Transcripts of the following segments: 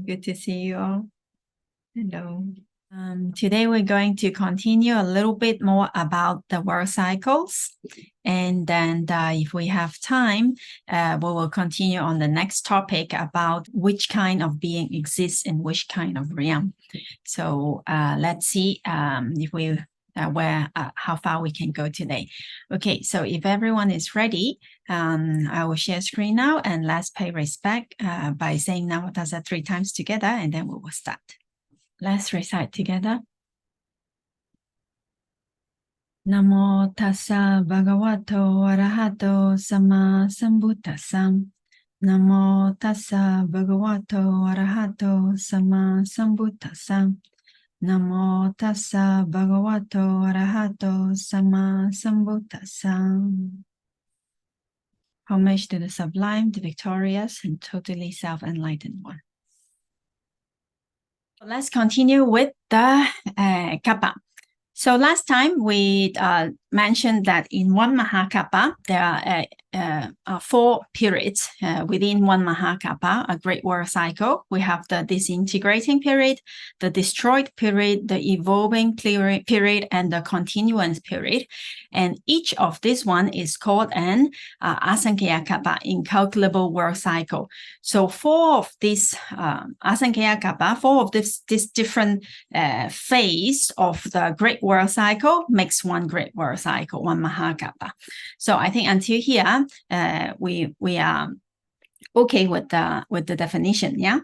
Good to see you all. Hello. Today we're going to continue a little bit more about the world cycles. And then if we have time, we will continue on the next topic about which kind of being exists in which kind of realm. So let's see if we how far we can go today. Okay, so if everyone is ready, I will share screen now, and let's pay respect by saying Namo Tassa 3 times together, and then we will start. Let's recite together. Namo Tassa Bhagavato Arahato Sama Sambuddhassa. Namo Tassa Bhagavato Arahato Sama Sambuddhassa. Namo Tassa Bhagavato Arahato Sama Sambuddhassa. Homage to the sublime, the victorious, and totally self-enlightened one. Let's continue with the kappa. So last time we mentioned that in one Mahakappa, there are 4 periods within one Mahakappa, a great world cycle. We have the disintegrating period, the destroyed period, the evolving period, and the continuance period. And each of this one is called an Asaṅkheyya kappa, incalculable world cycle. So 4 of these Asaṅkheyya kappa, 4 of this different phase of the great world cycle makes one great world cycle, one Mahakappa. So I think until here, we are okay with the definition. Yeah,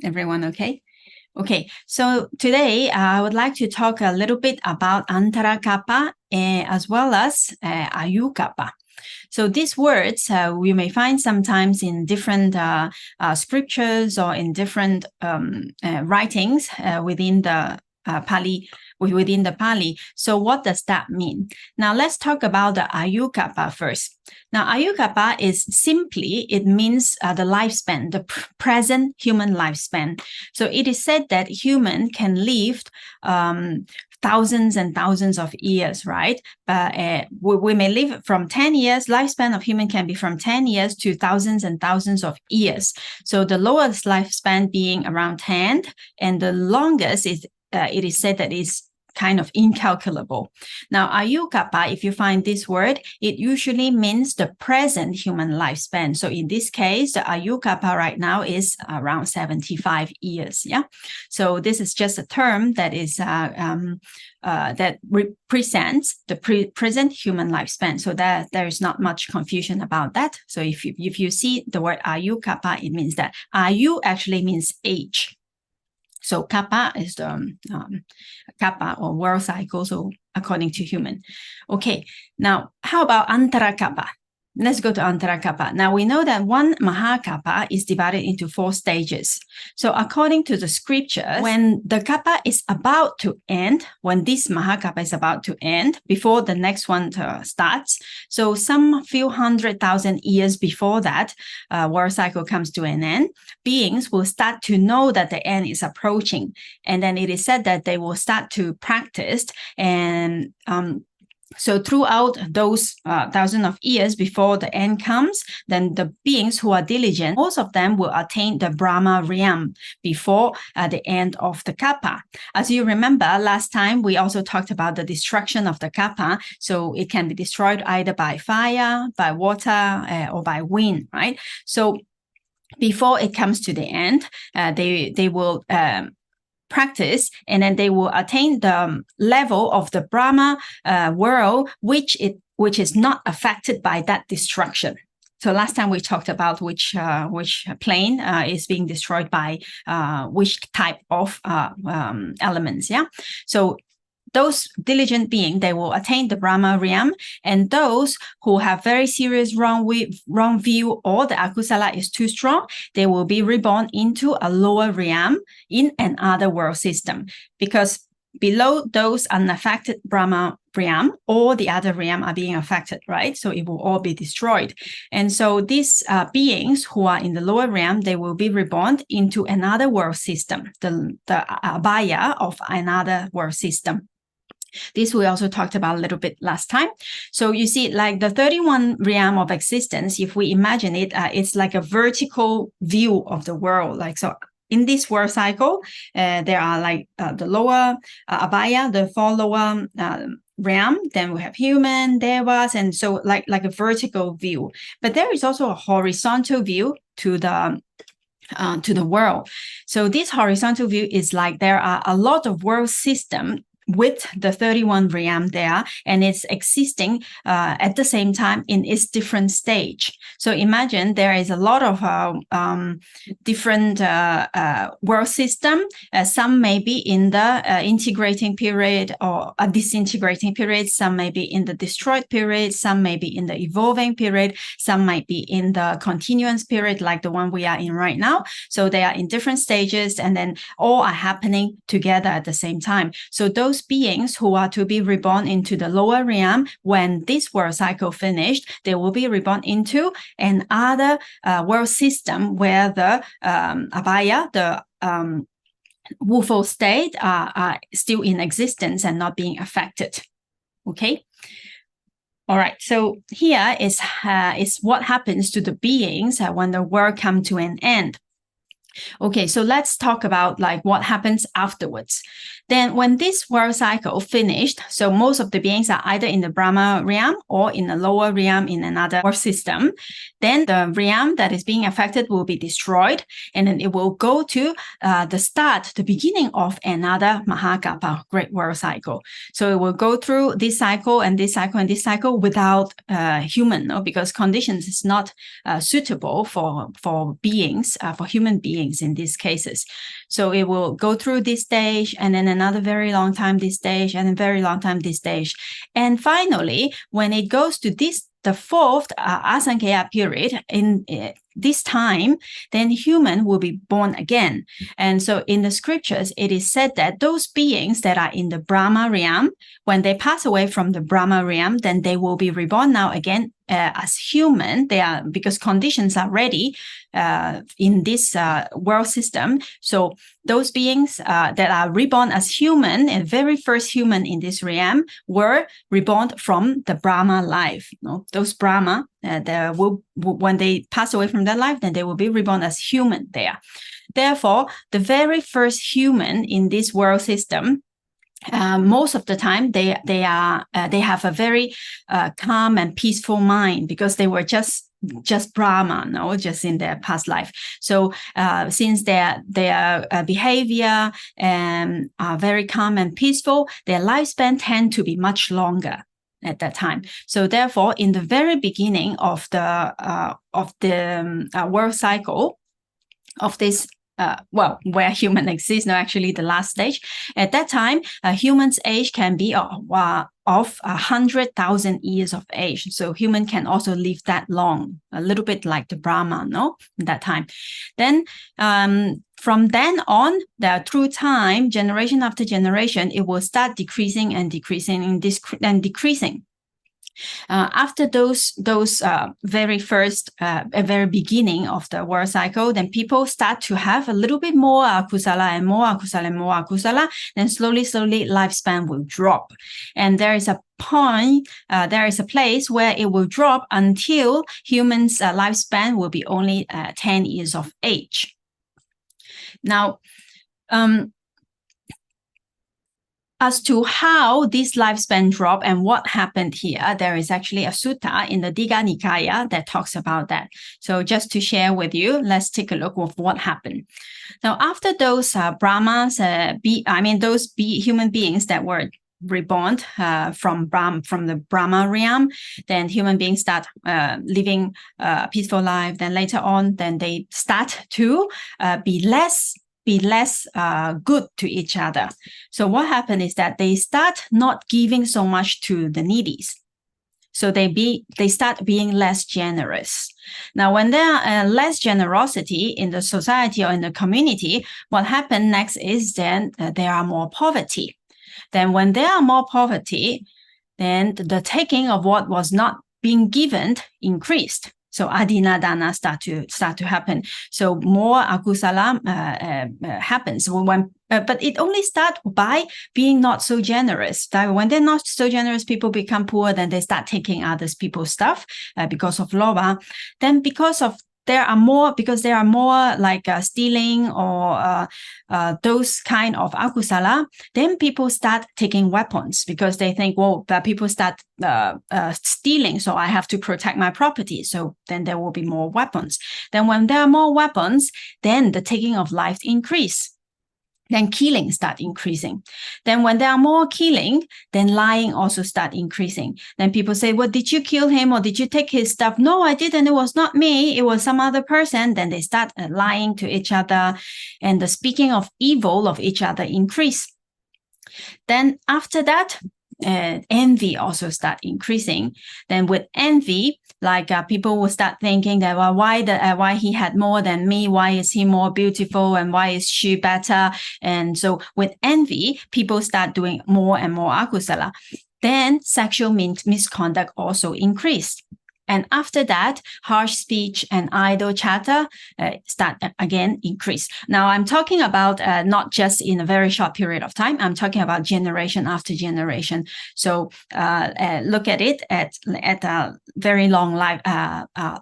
everyone okay? Okay, so today I would like to talk a little bit about Antara kappa as well as Ayu kappa. So these words we may find sometimes in different scriptures or in different writings within the Pali. So what does that mean? Now let's talk about the Ayu kappa first. Now Ayu kappa is simply, it means the lifespan, the present human lifespan. So it is said that human can live thousands and thousands of years, right? But we may live from 10 years, lifespan of human can be from 10 years to thousands and thousands of years. So the lowest lifespan being around 10, and the longest is it is said that is kind of incalculable. Now, Ayu kappa, if you find this word, it usually means the present human lifespan. So in this case, the Ayu kappa right now is around 75 years. Yeah. So this is just a term that is that represents the present human lifespan. So that there is not much confusion about that. So if you see the word Ayu kappa, it means that Ayu actually means age. So kappa is the kappa or world cycle, so according to human. Okay, now how about Antara kappa? Let's go to Antara kappa. Now we know that one Mahakappa is divided into 4 stages. So according to the scriptures, when the kappa is about to end, when this Mahakappa is about to end, before the next one starts, so some few 100,000 years before that world cycle comes to an end, beings will start to know that the end is approaching. And then it is said that they will start to practice, and so throughout those thousands of years before the end comes, then the beings who are diligent, most of them will attain the Brahma realm before the end of the kappa. As you remember, last time we also talked about the destruction of the kappa. So it can be destroyed either by fire, by water, or by wind, right? So before it comes to the end, they will practice, and then they will attain the level of the Brahma world, which is not affected by that destruction. So last time we talked about which plane is being destroyed by which type of elements. Yeah. So those diligent beings, they will attain the Brahma realm, and those who have very serious wrong view, or the akusala is too strong, they will be reborn into a lower realm in another world system, because below those unaffected Brahma realm, all the other realm are being affected, right? So it will all be destroyed. And so these beings who are in the lower realm, they will be reborn into another world system, the abhaya of another world system. This we also talked about a little bit last time. So you see, like the 31 realm of existence, if we imagine it, it's like a vertical view of the world. Like, so in this world cycle, there are like the lower abhaya, the 4 lower realm. Then we have human, devas, and so like a vertical view. But there is also a horizontal view to the world. So this horizontal view is like there are a lot of world system with the 31 realm there, and it's existing at the same time in its different stage. So imagine there is a lot of different world system. Some may be in the integrating period or a disintegrating period. Some may be in the destroyed period. Some may be in the evolving period. Some might be in the continuance period, like the one we are in right now. So they are in different stages, and then all are happening together at the same time. So those beings who are to be reborn into the lower realm, when this world cycle finished, they will be reborn into another world system where the abhaya, the woeful state, are still in existence and not being affected. Okay. All right. So here is what happens to the beings when the world comes to an end. Okay, so let's talk about like what happens afterwards. Then when this world cycle finished, so most of the beings are either in the Brahma realm or in the lower realm in another world system. Then the realm that is being affected will be destroyed, and then it will go to the beginning of another Mahakappa, great world cycle. So it will go through this cycle and this cycle and this cycle without human, because conditions is not suitable for beings, for human beings in these cases. So it will go through this stage, and then another very long time this stage, and a very long time this stage. And finally, when it goes to the fourth Asaṅkheyya period, in this time, then human will be born again. And so in the scriptures, it is said that those beings that are in the Brahma realm, when they pass away from the Brahma realm, then they will be reborn now again as human. They are, because conditions are ready in this world system. So those beings that are reborn as human, and very first human in this realm, were reborn from the Brahma life. Those Brahma, when they pass away from that life, then they will be reborn as human there. Therefore, the very first human in this world system, most of the time they have a very calm and peaceful mind, because they were just Brahma, just in their past life. So since their behavior are very calm and peaceful, their lifespan tend to be much longer at that time. So therefore, in the very beginning of the world cycle of this, where human exists, actually the last stage, at that time, a human's age can be of 100,000 years of age. So human can also live that long, a little bit like the Brahma, at that time. Then from then on, through time, generation after generation, it will start decreasing and decreasing and decreasing. After those very first, very beginning of the world cycle, then people start to have a little bit more akusala and more akusala and more akusala. Then slowly, lifespan will drop. And there is a point, there is a place where it will drop until humans' lifespan will be only 10 years of age. Now, as to how this lifespan drop and what happened here, there is actually a sutta in the Digha Nikaya that talks about that. So just to share with you, let's take a look at what happened. Now, after those Brahmas, human beings that were reborn from the Brahma realm, then human beings start living a peaceful life. Then later on, then they start to be less good to each other. So what happened is that they start not giving so much to the needies. So they start being less generous. Now, when there are less generosity in the society or in the community, what happened next is then there are more poverty. Then when there are more poverty, then the taking of what was not being given increased. So adina dana start to happen. So more akusala happens but it only starts by being not so generous. When they're not so generous, people become poor. Then they start taking others people's stuff because of lobha. Then because of there are more, because there are more like stealing or those kind of akusala, then people start taking weapons because they think, well, people start stealing, so I have to protect my property. So then there will be more weapons. Then when there are more weapons, then the taking of life increase. Then killing start increasing. Then when there are more killing, then lying also start increasing. Then people say, well, did you kill him or did you take his stuff? No, I didn't. It was not me. It was some other person. Then they start lying to each other, and the speaking of evil of each other increase. Then after that, envy also start increasing. Then with envy, like people will start thinking that, well, why he had more than me? Why is he more beautiful? And why is she better? And so with envy, people start doing more and more akusala. Then sexual misconduct also increased. And after that, harsh speech and idle chatter start again increase. Now, I'm talking about not just in a very short period of time. I'm talking about generation after generation. So look at it at a very long life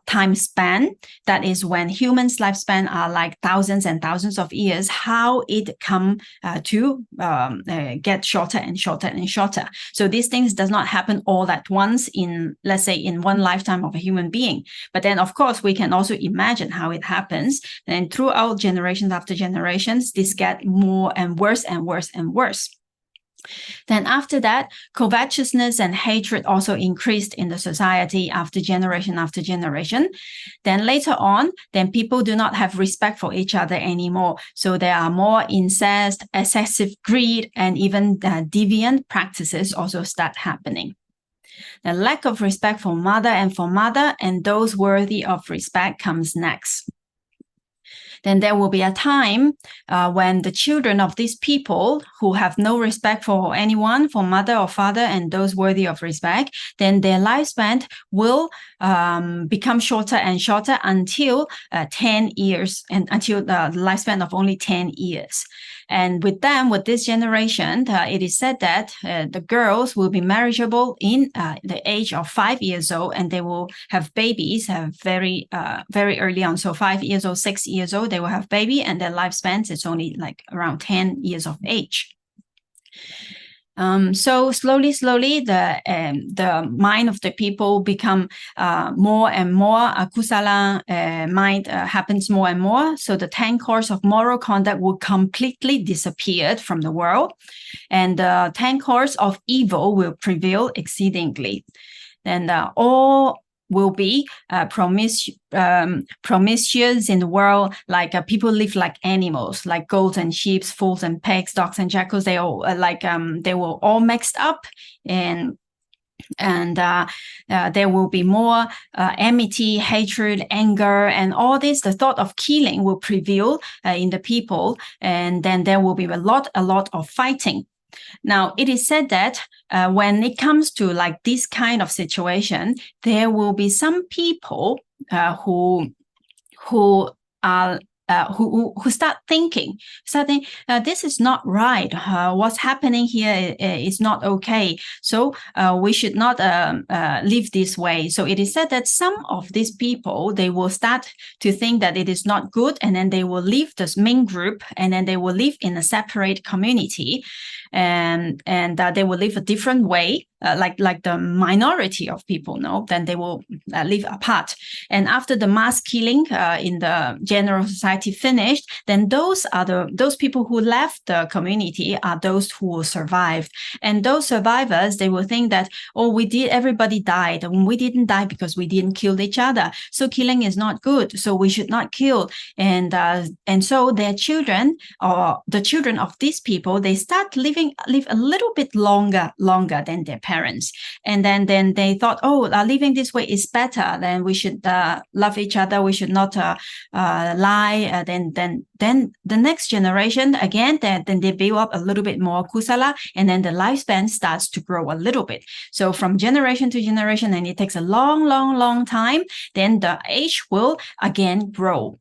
time span. That is when humans' lifespan are like thousands and thousands of years. How it come to get shorter and shorter and shorter. So these things does not happen all at once in, let's say, in one lifetime of a human being. But then, of course, we can also imagine how it happens. And throughout generations after generations, this get more and worse and worse and worse. Then after that, covetousness and hatred also increased in the society after generation after generation. Then later on, then people do not have respect for each other anymore. So there are more incest, excessive greed, and even deviant practices also start happening. The lack of respect for mother and those worthy of respect comes next. Then there will be a time when the children of these people who have no respect for anyone, for mother or father, and those worthy of respect, then their lifespan will become shorter and shorter until 10 years, and until the lifespan of only 10 years. And with them, with this generation, it is said that the girls will be marriageable in the age of 5 years old, and they will have babies very early on. So 5 years old, 6 years old, they will have baby, and their lifespan is only like around 10 years of age. So slowly, the mind of the people become more and more kusala mind happens more and more. So the 10 course of moral conduct will completely disappear from the world, and the 10 course of evil will prevail exceedingly. Then all will be promiscuous in the world, like people live like animals, like goats and sheep, fools and pigs, dogs and jackals. They all they will all mixed up, and there will be more enmity, hatred, anger, and all this. The thought of killing will prevail in the people, and then there will be a lot of fighting. Now, it is said that when it comes to like this kind of situation, there will be some people who start thinking, this is not right. What's happening here is not okay. So we should not live this way. So it is said that some of these people, they will start to think that it is not good, and then they will leave this main group, and then they will live in a separate community, and they will live a different way, like the minority of people know. Then they will live apart. And after the mass killing in the general society finished, then those people who left the community are those who will survive. And those survivors, they will think that, oh, everybody died, and we didn't die because we didn't kill each other. So killing is not good. So we should not kill. And so their children, or the children of these people, they start live a little bit longer than their parents. And then they thought, oh, living this way is better. Then we should love each other. We should not lie. Then the next generation, again, then they build up a little bit more kusala, and then the lifespan starts to grow a little bit. So from generation to generation, and it takes a long time, then the age will again grow.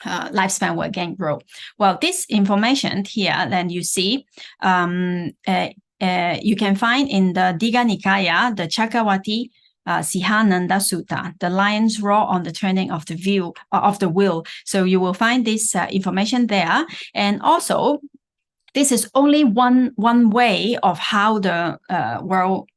Lifespan will again grow. Well, this information here, then you see, you can find in the Digha Nikaya, the Chakravarti Sihananda Sutta, the lion's roar on the turning of the wheel. So you will find this information there. And also, this is only one way of how the world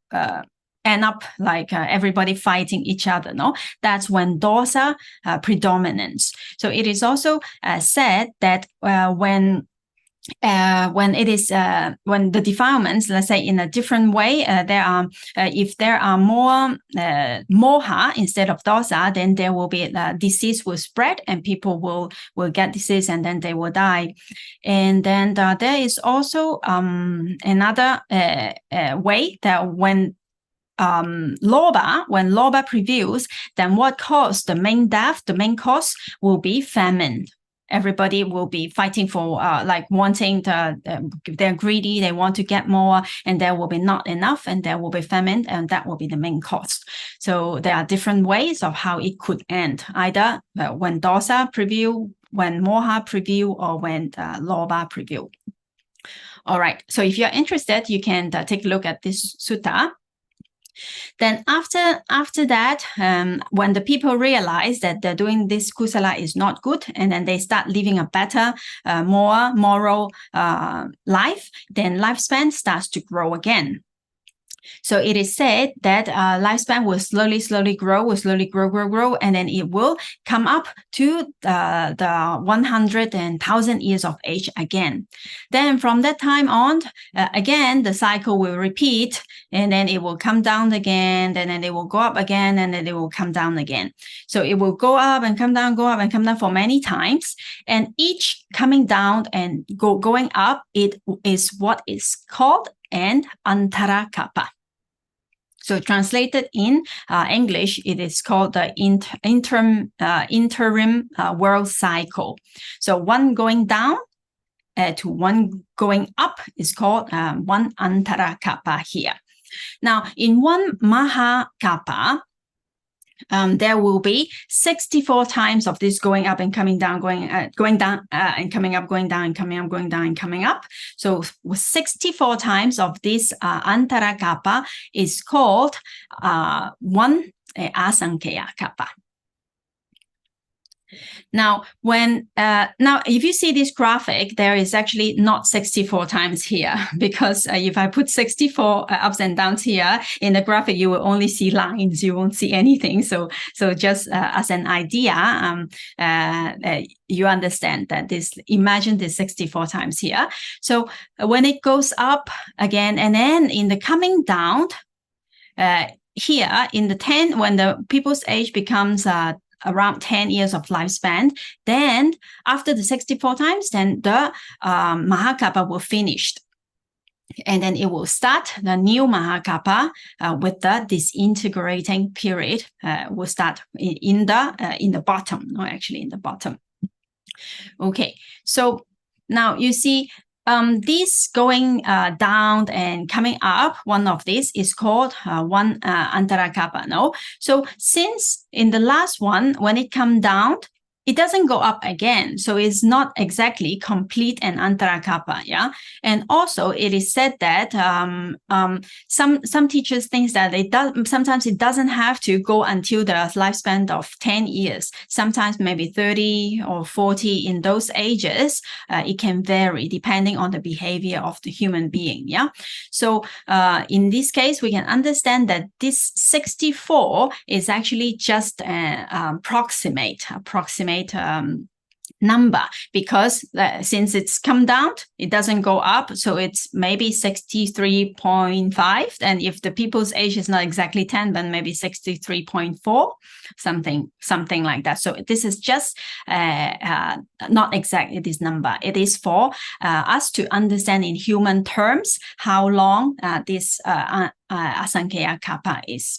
end up like everybody fighting each other. No, that's when dosa predominates. So it is also said that when it is when the defilements, let's say in a different way, there are if there are more moha instead of dosa, then there will be disease will spread and people will get disease and then they will die. And then there is also another way that when lobha prevails, then what caused the main death, the main cause will be famine. Everybody will be fighting for like wanting they're greedy, they want to get more, and there will be not enough, and there will be famine, and that will be the main cause. So there are different ways of how it could end, either when dosa prevail, when moha prevail, or when lobha prevail. All right, so if you're interested, you can take a look at this sutta. Then after that, when the people realize that they're doing this kusala is not good, and then they start living a better, more moral life, then lifespan starts to grow again. So it is said that lifespan will slowly grow, and then it will come up to the 100 and 1,000 years of age again. Then from that time on, again, the cycle will repeat, and then it will come down again, and then it will go up again, and then it will come down again. So it will go up and come down, go up and come down for many times. And each coming down and going up, it is what is called an antara kappa. So translated in English, it is called the interim world cycle. So one going down to one going up is called one antara kappa here. Now, in one maha kappa, there will be 64 times of this going up and coming down, going down and coming up, going down and coming up, going down and coming up. So 64 times of this antara kappa is called one Asaṅkheyya kappa. Now, if you see this graphic, there is actually not 64 times here, because if I put 64 ups and downs here in the graphic, you will only see lines, you won't see anything. So just as an idea, you understand that imagine this 64 times here. So when it goes up again, and then in the coming down, here in the 10, when the people's age becomes around 10 years of lifespan, then after the 64 times, then the Mahakappa will finish. And then it will start the new Mahakappa with the disintegrating period will start in the bottom, no, actually in the bottom. Okay, so now you see this going down and coming up, one of these is called one antara kappa. No, so since in the last one, when it comes down, it doesn't go up again, so it's not exactly complete an antara kappa. Yeah, and also it is said that some teachers think that sometimes it doesn't have to go until the lifespan of 10 years. Sometimes maybe 30 or 40 in those ages. It can vary depending on the behavior of the human being. Yeah, so in this case, we can understand that this 64 is actually just approximate number, because since it's come down, it doesn't go up, so it's maybe 63.5, and if the people's age is not exactly 10, then maybe 63.4, something like that. So this is just not exactly this number. It is for us to understand in human terms how long this Asaṅkheyya kappa is.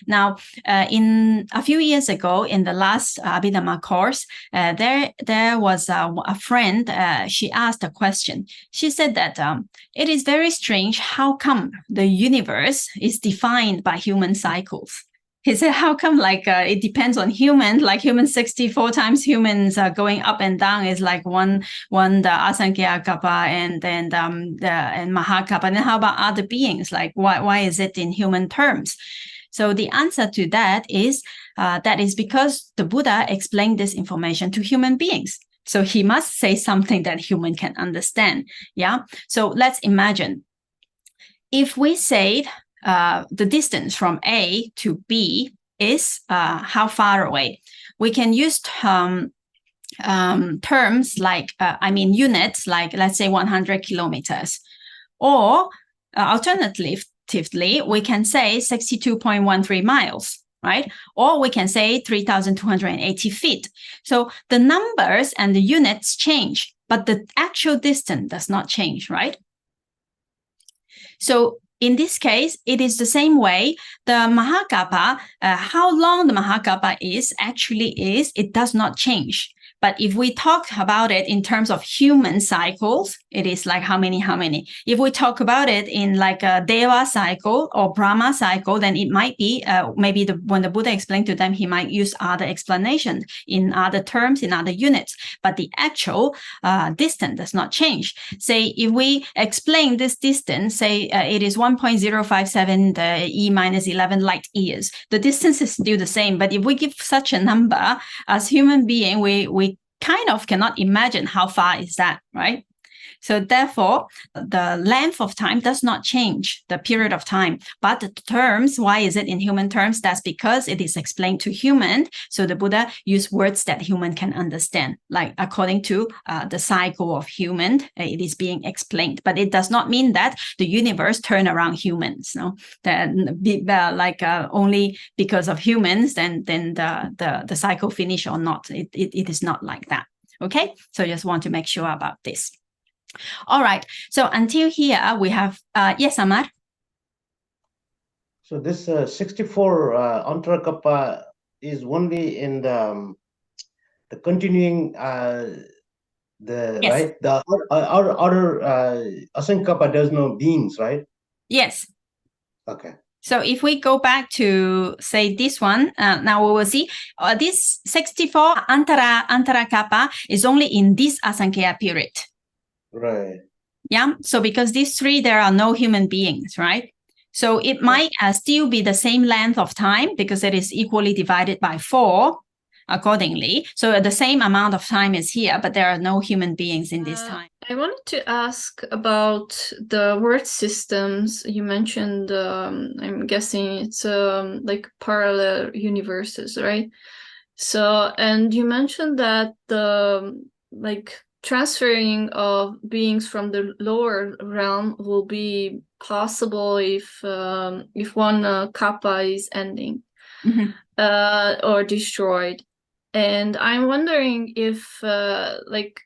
Now, in a few years ago, in the last Abhidhamma course, there was a friend. She asked a question. She said that it is very strange how come the universe is defined by human cycles. He said, how come it depends on humans, like humans 64 times humans going up and down is like one the Asaṅkheyya kappa and then and Mahakappa. And how about other beings? Like why is it in human terms? So the answer to that is because the Buddha explained this information to human beings. So he must say something that human can understand. Yeah. So let's imagine if we say the distance from A to B is how far away, we can use terms like, units, like let's say 100 kilometers. Or alternatively, we can say 62.13 miles, right? Or we can say 3,280 feet. So the numbers and the units change, but the actual distance does not change, right? So in this case, it is the same way. The Mahakappa, how long the Mahakappa is, it does not change. But if we talk about it in terms of human cycles, it is like how many? If we talk about it in like a Deva cycle or Brahma cycle, then it might be, maybe when the Buddha explained to them, he might use other explanations in other terms, in other units. But the actual distance does not change. Say, if we explain this distance, say it is 1.057 E minus 11 light years, the distance is still the same. But if we give such a number, as human being, we kind of cannot imagine how far is that, right? So therefore, the length of time does not change, the period of time. But the terms, why is it in human terms? That's because it is explained to human. So the Buddha used words that human can understand, like according to the cycle of human, it is being explained. But it does not mean that the universe turn around humans. No, only because of humans, then the cycle finish or not. It is not like that. Okay, so just want to make sure about this. All right. So until here, we have, yes, Amar? So this 64 Antara Kappa is only in the continuing, yes. Right? The other Asaṅkheyya Kappa does no beings, right? Yes. Okay. So if we go back to, say, this one, now we will see this 64 Antara Kappa is only in this Asaṅkheyya period. Right. Yeah. So because these three, there are no human beings, right? So it might still be the same length of time because it is equally divided by 4 accordingly. So the same amount of time is here, but there are no human beings in this time. I wanted to ask about the word systems. You mentioned, I'm guessing it's like parallel universes, right? So, and you mentioned that the like transferring of beings from the lower realm will be possible if one kappa is ending or destroyed. And I'm wondering if like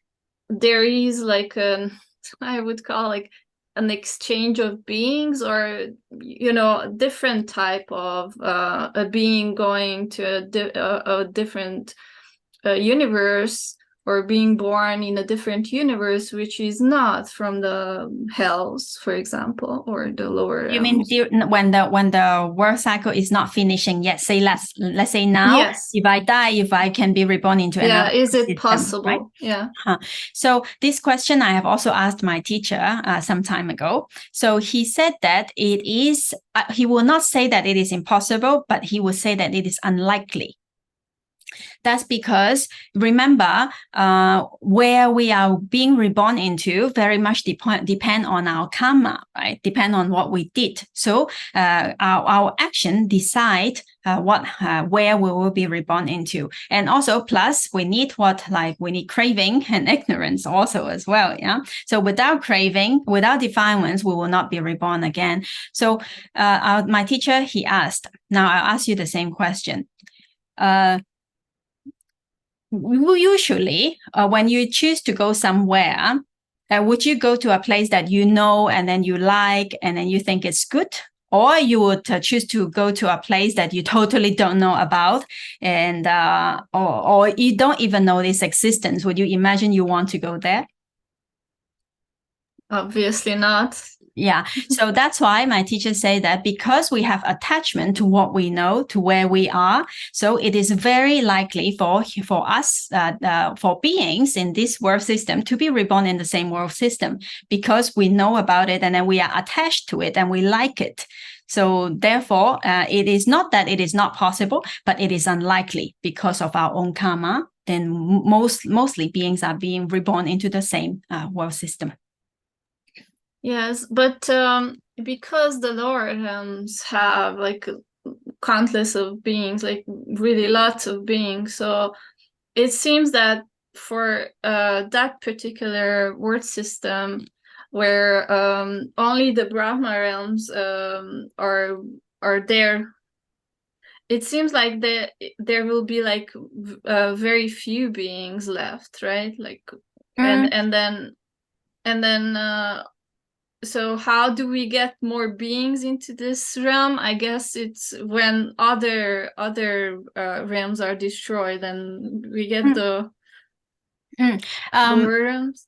there is like I would call like an exchange of beings, or different type of a being going to a different universe, or being born in a different universe which is not from the hells, for example, or the lower. You mean when the world cycle is not finishing yet? Say let's say now, yes. If I die, if I can be reborn into another is it system, possible? Right? Yeah. So this question I have also asked my teacher some time ago. So he said that it is. He will not say that it is impossible, but he will say that it is unlikely. That's because, remember, where we are being reborn into very much depend on our karma, right? Depend on what we did. So our action decide where we will be reborn into. And also, plus, we need we need craving and ignorance also as well, yeah? So without craving, without defilements, we will not be reborn again. So my teacher, he asked, now I'll ask you the same question. Usually, when you choose to go somewhere, would you go to a place that you know and then you like and then you think it's good? Or you would choose to go to a place that you totally don't know about and or you don't even know its existence? Would you imagine you want to go there? Obviously not. Yeah. So that's why my teachers say that because we have attachment to what we know, to where we are, so it is very likely for us, for beings in this world system to be reborn in the same world system because we know about it and then we are attached to it and we like it. So therefore, it is not that it is not possible, but it is unlikely because of our own karma. Then mostly beings are being reborn into the same world system. Yes, but because the lower realms have like countless of beings, like really lots of beings, so it seems that for that particular world system, where only the Brahma realms are there, it seems like there will be like very few beings left, right? Like, and then so how do we get more beings into this realm? I guess it's when other realms are destroyed, and we get the lower realms.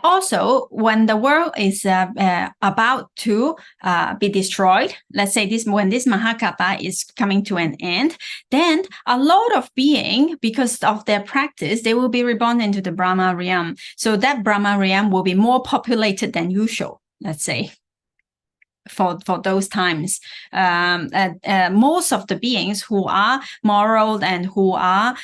Also, when the world is about to be destroyed, let's say when this Mahakappa is coming to an end, then a lot of being, because of their practice, they will be reborn into the Brahma realm. So that Brahma realm will be more populated than usual, let's say. For those times, most of the beings who are moral and who are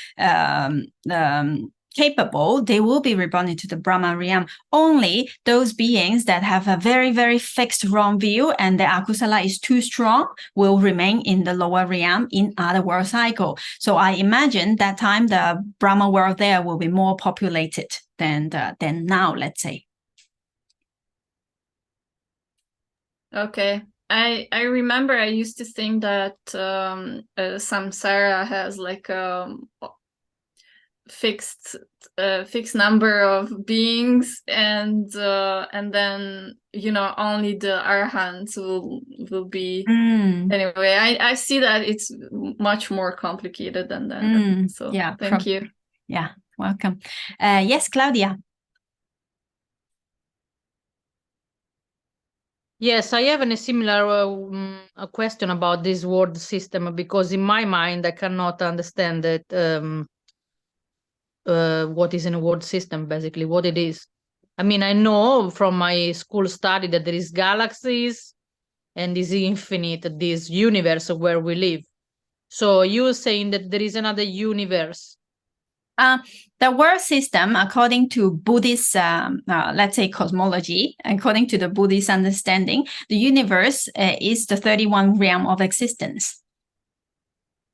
capable, they will be reborn into the Brahma realm. Only those beings that have a very, very fixed wrong view and the akusala is too strong will remain in the lower realm in other world cycle. So I imagine that time the Brahma world there will be more populated than now, let's say. Okay. I remember I used to think that samsara has like fixed number of beings, and then only the arhants will be anyway. I see that it's much more complicated than that. So yeah, thank you. Yeah, welcome. Yes, Claudia. Yes, I have a similar a question about this world system, because in my mind I cannot understand that what is in a world system, basically what it is. I mean, I know from my school study that there is galaxies and this infinite, this universe where we live. So you're saying that there is another universe? The world system, according to Buddhist, let's say cosmology, according to the Buddhist understanding, the universe is the 31 realm of existence.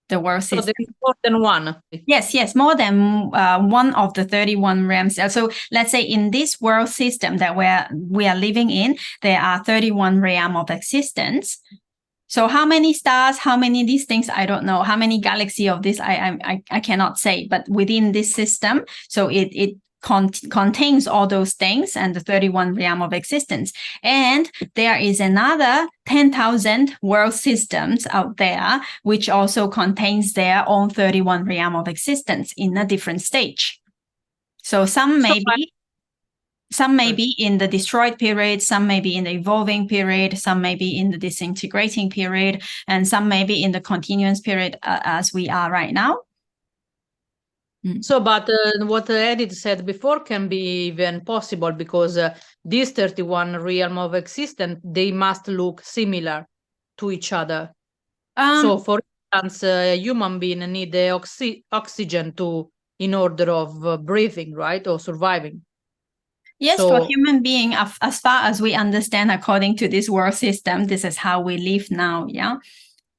The world system. So there is more than one. Yes, more than one of the 31 realms. So let's say in this world system that we are living in, there are 31 realms of existence. So how many stars, how many these things, I don't know. How many galaxy of this, I cannot say. But within this system, so it contains all those things and the 31 realm of existence. And there is another 10,000 world systems out there, which also contains their own 31 realm of existence in a different stage. So some may be in the destroyed period, some may be in the evolving period, some may be in the disintegrating period, and some may be in the continuance period as we are right now. So, but what Edith said before can be even possible, because these 31 realm of existence, they must look similar to each other. So, for instance, a human being need the oxygen in order of breathing, right, or surviving. Yes, so, for human being, as far as we understand, according to this world system, this is how we live now, yeah?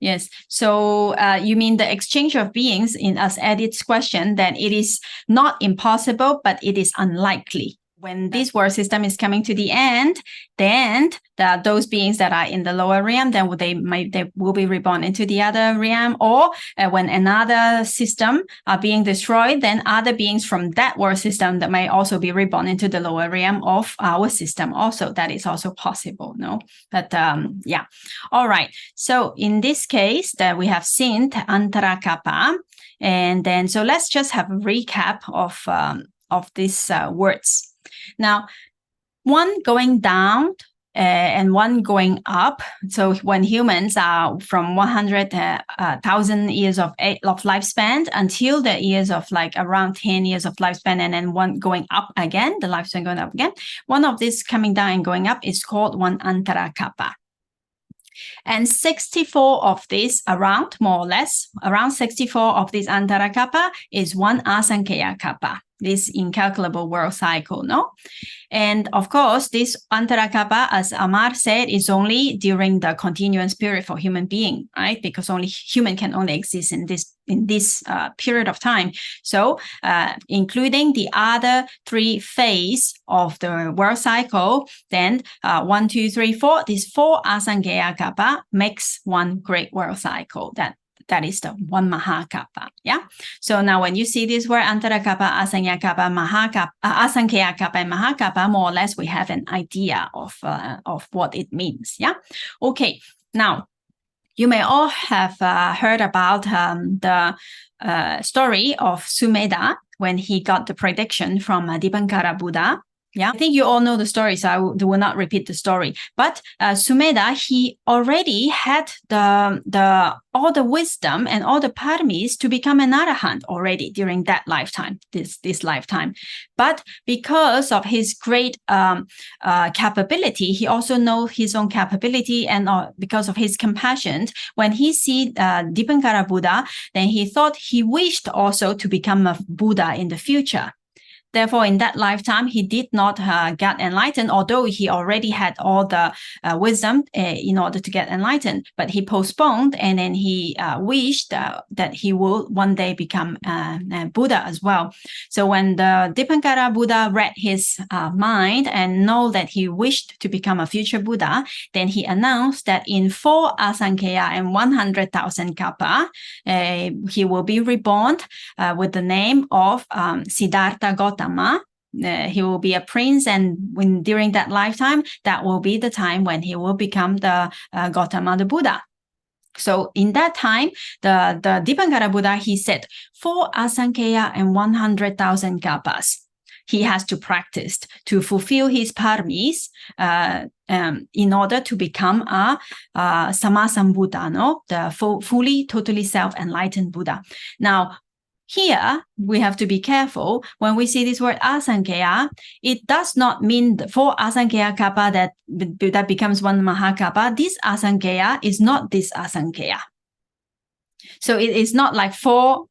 Yes. So you mean the exchange of beings, in as Edith's question, that it is not impossible, but it is unlikely. When this world system is coming to the end, then those beings that are in the lower realm, then they will be reborn into the other realm. Or when another system are being destroyed, then other beings from that world system that may also be reborn into the lower realm of our system. Also, that is also possible. No, but yeah. All right. So in this case, that we have seen Antara Kappa, and then so let's just have a recap of these words. Now, one going down and one going up. So when humans are from 100,000 years of lifespan until the years of like around 10 years of lifespan, and then one going up again, the lifespan going up again, one of these coming down and going up is called one Antara Kappa. And 64 of these, around more or less, around 64 of this Antara kappa is one Asaṅkheyya kappa, this incalculable world cycle, no? And of course, this Antara kappa, as Amar said, is only during the continuance period for human being, right? Because only human can only exist in this period of time. So including the other 3 phases of the world cycle, then 1, 2, 3, 4, these 4 Asaṅkheyya kappa makes one great world cycle. That is the one Mahakappa. Yeah. So now when you see this word Antara kappa, Asaṅkheyya kappa, Asaṅkheyya kappa, and Mahakappa, more or less we have an idea of what it means. Yeah. Okay. Now you may all have heard about the story of Sumedha when he got the prediction from Dipankara Buddha. Yeah, I think you all know the story, so I will not repeat the story. But Sumedha, he already had all the wisdom and all the paramis to become an arahant already during that lifetime, this lifetime. But because of his great capability, he also knows his own capability, and because of his compassion, when he see Dipankara Buddha, then he thought he wished also to become a Buddha in the future. Therefore, in that lifetime, he did not get enlightened, although he already had all the wisdom in order to get enlightened. But he postponed, and then he wished that he will one day become Buddha as well. So when the Dipankara Buddha read his mind and know that he wished to become a future Buddha, then he announced that in 4 Asaṅkheyya and 100,000 kappa, he will be reborn with the name of Siddhartha Gautama. He will be a prince, and during that lifetime, that will be the time when he will become the Gautama, the Buddha. So in that time, the Dipankara Buddha, he said, 4 Asaṅkheyya and 100,000 kappas he has to practice to fulfill his paramis in order to become a Sammasambuddha, no? The fully, totally self-enlightened Buddha. Now, here, we have to be careful. When we see this word Asaṅkheyya, it does not mean the 4 Asaṅkheyya kappa that becomes one Mahakappa. This Asaṅkheyya is not this Asaṅkheyya. So it is not like 4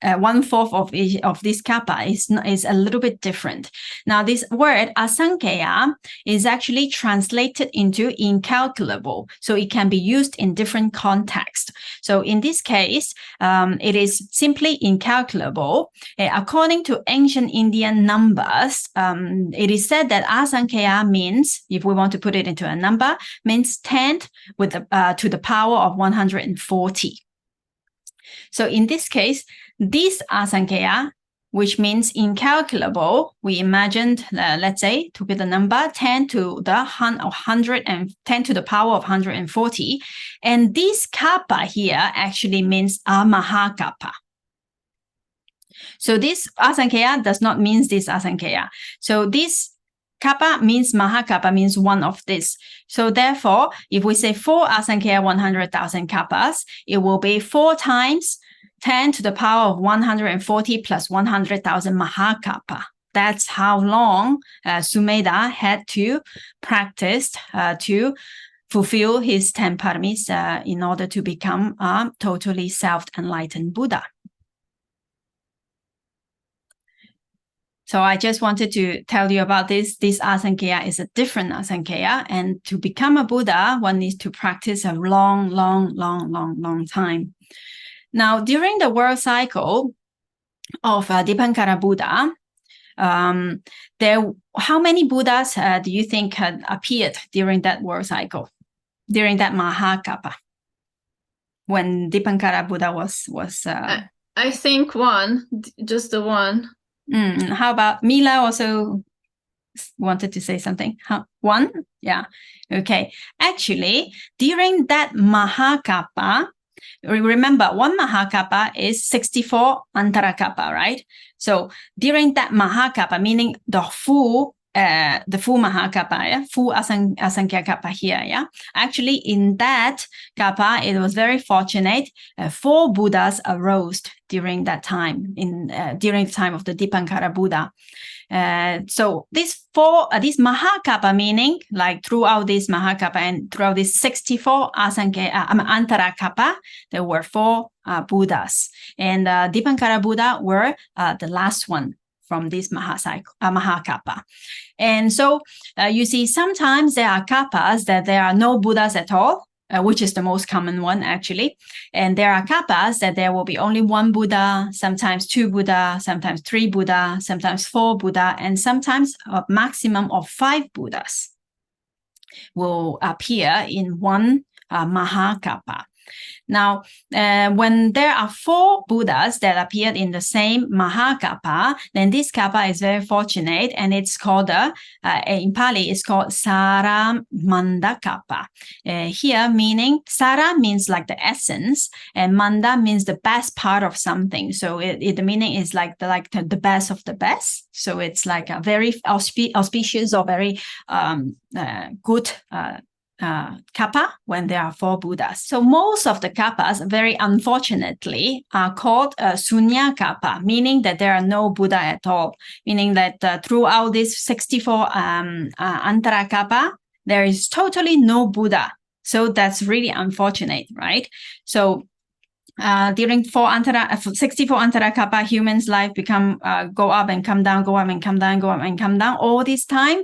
1/4 of this kappa is a little bit different. Now, this word Asaṅkheyya is actually translated into incalculable, so it can be used in different contexts. So in this case, it is simply incalculable. According to ancient Indian numbers, it is said that Asaṅkheyya means, if we want to put it into a number, means 10 with to the power of 140. So in this case, this Asaṅkheyya, which means incalculable, we imagined, let's say, to be the number 10 to the 110 to the power of 140. And this kappa here actually means a Mahakappa. So this Asaṅkheyya does not mean this Asaṅkheyya. So this kappa means Mahakappa, means one of this. So therefore, if we say 4 Asaṅkheyya 100,000 kappas, it will be 4 times 10 to the power of 140 plus 100,000 Mahakappa. That's how long Sumedha had to practice to fulfill his 10 paramis in order to become a totally self-enlightened Buddha. So I just wanted to tell you about this. This Asaṅkheyya is a different Asaṅkheyya, and to become a Buddha, one needs to practice a long time. Now, during the world cycle of Dipankara Buddha, how many Buddhas do you think had appeared during that world cycle, during that Mahakappa, when Dipankara Buddha was? I think one, just the one. How about Mila? Also wanted to say something. One? Yeah. Okay. Actually, during that Mahakappa, remember, one Mahakappa is 64 Antara kappa, right? So during that Mahakappa, meaning the full the full Mahakappa, yeah? Full Asaṅkheyya kappa here, yeah. Actually, in that kappa, it was very fortunate. 4 Buddhas arose during that time, during the time of the Dipankara Buddha. So these Mahakappa, meaning like throughout this Mahakappa and throughout this 64 Antara kappa, there were 4 Buddhas, and Dipankara Buddha were the last one from this Mahakappa. And so you see, sometimes there are kappas that there are no Buddhas at all, which is the most common one actually. And there are kappas that there will be only 1 Buddha, sometimes 2 Buddha, sometimes 3 Buddha, sometimes 4 Buddha, and sometimes a maximum of 5 Buddhas will appear in one Mahakappa. Now, when there are 4 Buddhas that appeared in the same Mahakappa, then this kappa is very fortunate, and it's called, in Pali, it's called Saramanda kappa. Here, meaning, Sara means like the essence, and Manda means the best part of something. So the meaning is like the best of the best. So it's like a very auspicious or very good kappa when there are 4 Buddhas. So most of the kappas, very unfortunately, are called Sunya kappa, meaning that there are no Buddha at all, meaning that throughout this 64 Antara kappa, there is totally no Buddha. So that's really unfortunate, right? So during 64 Antara kappa, humans' life become go up and come down, go up and come down, go up and come down. All this time,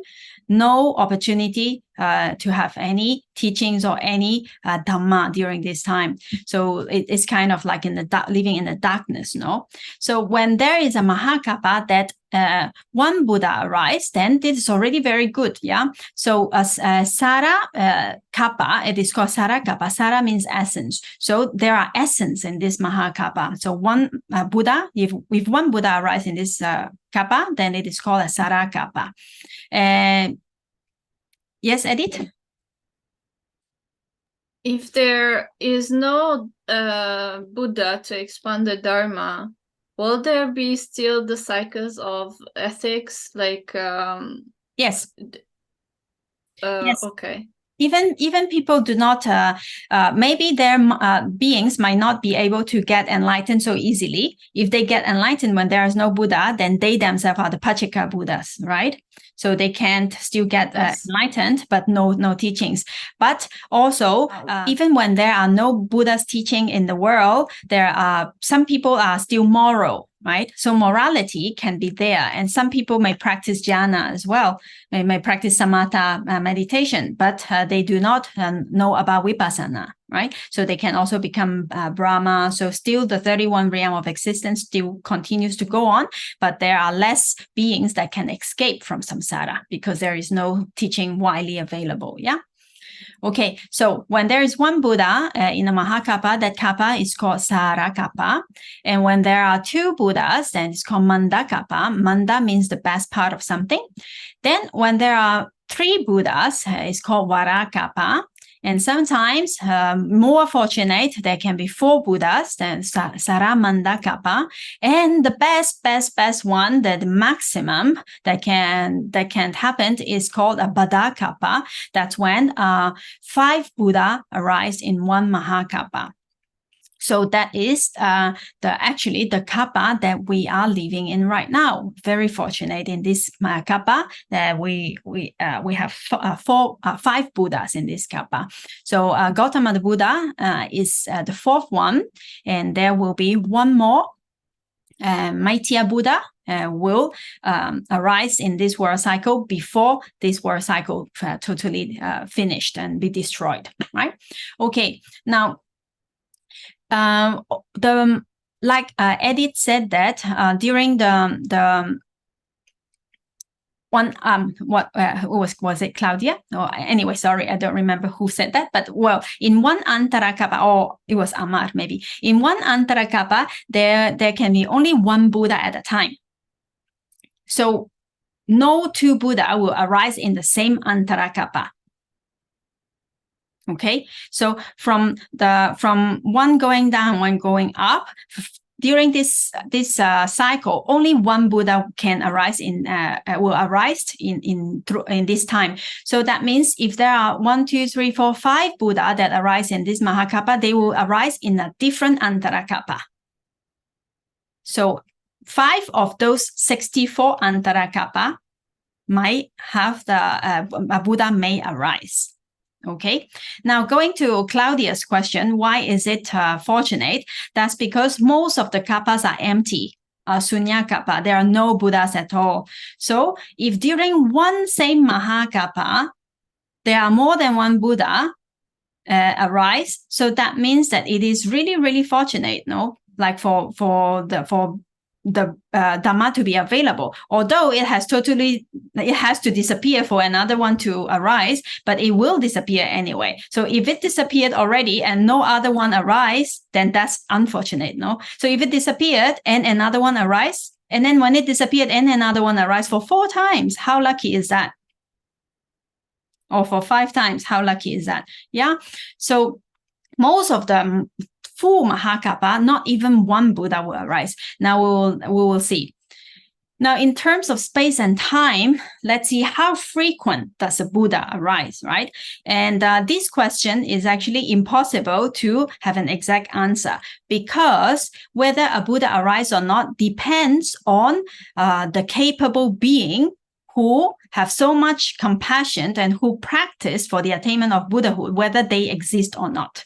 no opportunity to have any teachings or any Dhamma during this time. So it's kind of like living in the darkness, no? So when there is a Mahakappa that 1 Buddha arises, then this is already very good, yeah? So Sara Kappa, it is called Sara Kappa. Sara means essence. So there are essence in this Mahakappa. So 1 Buddha, if 1 Buddha arises in this Kappa, then it is called a Sara Kappa. Yes, Edith? If there is no Buddha to expand the Dharma, will there be still the cycles of ethics? Like yes. Yes. Okay. Even people do not, maybe their beings might not be able to get enlightened so easily. If they get enlightened when there is no Buddha, then they themselves are the Pachika Buddhas, right? So they can't still get enlightened, but no teachings. But also, even when there are no Buddha's teaching in the world, there are some people are still moral, right? So morality can be there, and some people may practice jhana as well. They may practice samatha meditation, but they do not know about vipassana, right? So they can also become Brahma. So still the 31 realm of existence still continues to go on, but there are less beings that can escape from samsara because there is no teaching widely available, yeah? Okay, so when there is 1 Buddha in a Mahakappa, that kappa is called Sara kappa. And when there are 2 Buddhas, then it's called Manda kappa. Manda means the best part of something. Then when there are 3 Buddhas, it's called Vara kappa. And sometimes, more fortunate, there can be 4 Buddhas, then Saramanda kappa. And the best one, the maximum that can happen is called a Bada kappa. That's when 5 Buddha arise in 1 Mahakappa. So that is actually the kappa that we are living in right now. Very fortunate in this kappa that we have 5 Buddhas in this kappa. So Gautama the Buddha is the 4th one, and there will be 1 more. Maitya Buddha will arise in this world cycle before this world cycle totally finished and be destroyed, right? Okay, now. Edith said that during the one was it Claudia? Oh, anyway, sorry, I don't remember who said that. But well, in 1 Antara kappa, or it was Amar maybe. In 1 Antara kappa, there can be only 1 Buddha at a time. So no 2 Buddha will arise in the same Antara kappa. Okay, so from one going down, one going up, during this cycle, only one Buddha can arise will arise in this time. So that means if there are 1, 2, 3, 4, 5 Buddha that arise in this Mahakappa, they will arise in a different Antarakappa. So 5 of those 64 Antarakappa might have a Buddha may arise. Okay, now going to Claudia's question, why is it fortunate? That's because most of the kappas are empty, sunya kappa. There are no Buddhas at all. So if during one same Mahakappa, there are more than one Buddha arise, so that means that it is really, really fortunate, no? Like for the Dhamma to be available, although it has to disappear for another one to arise, but it will disappear anyway. So if it disappeared already and no other one arise, then that's unfortunate, no? So if it disappeared and another one arise, and then when it disappeared and another one arise for 4 times, how lucky is that? Or for 5 times, how lucky is that? Yeah. So most of the full Mahakappa, not even one Buddha will arise. Now we will see. Now, in terms of space and time, let's see how frequent does a Buddha arise, right? And this question is actually impossible to have an exact answer, because whether a Buddha arises or not depends on the capable being who have so much compassion and who practice for the attainment of Buddhahood, whether they exist or not.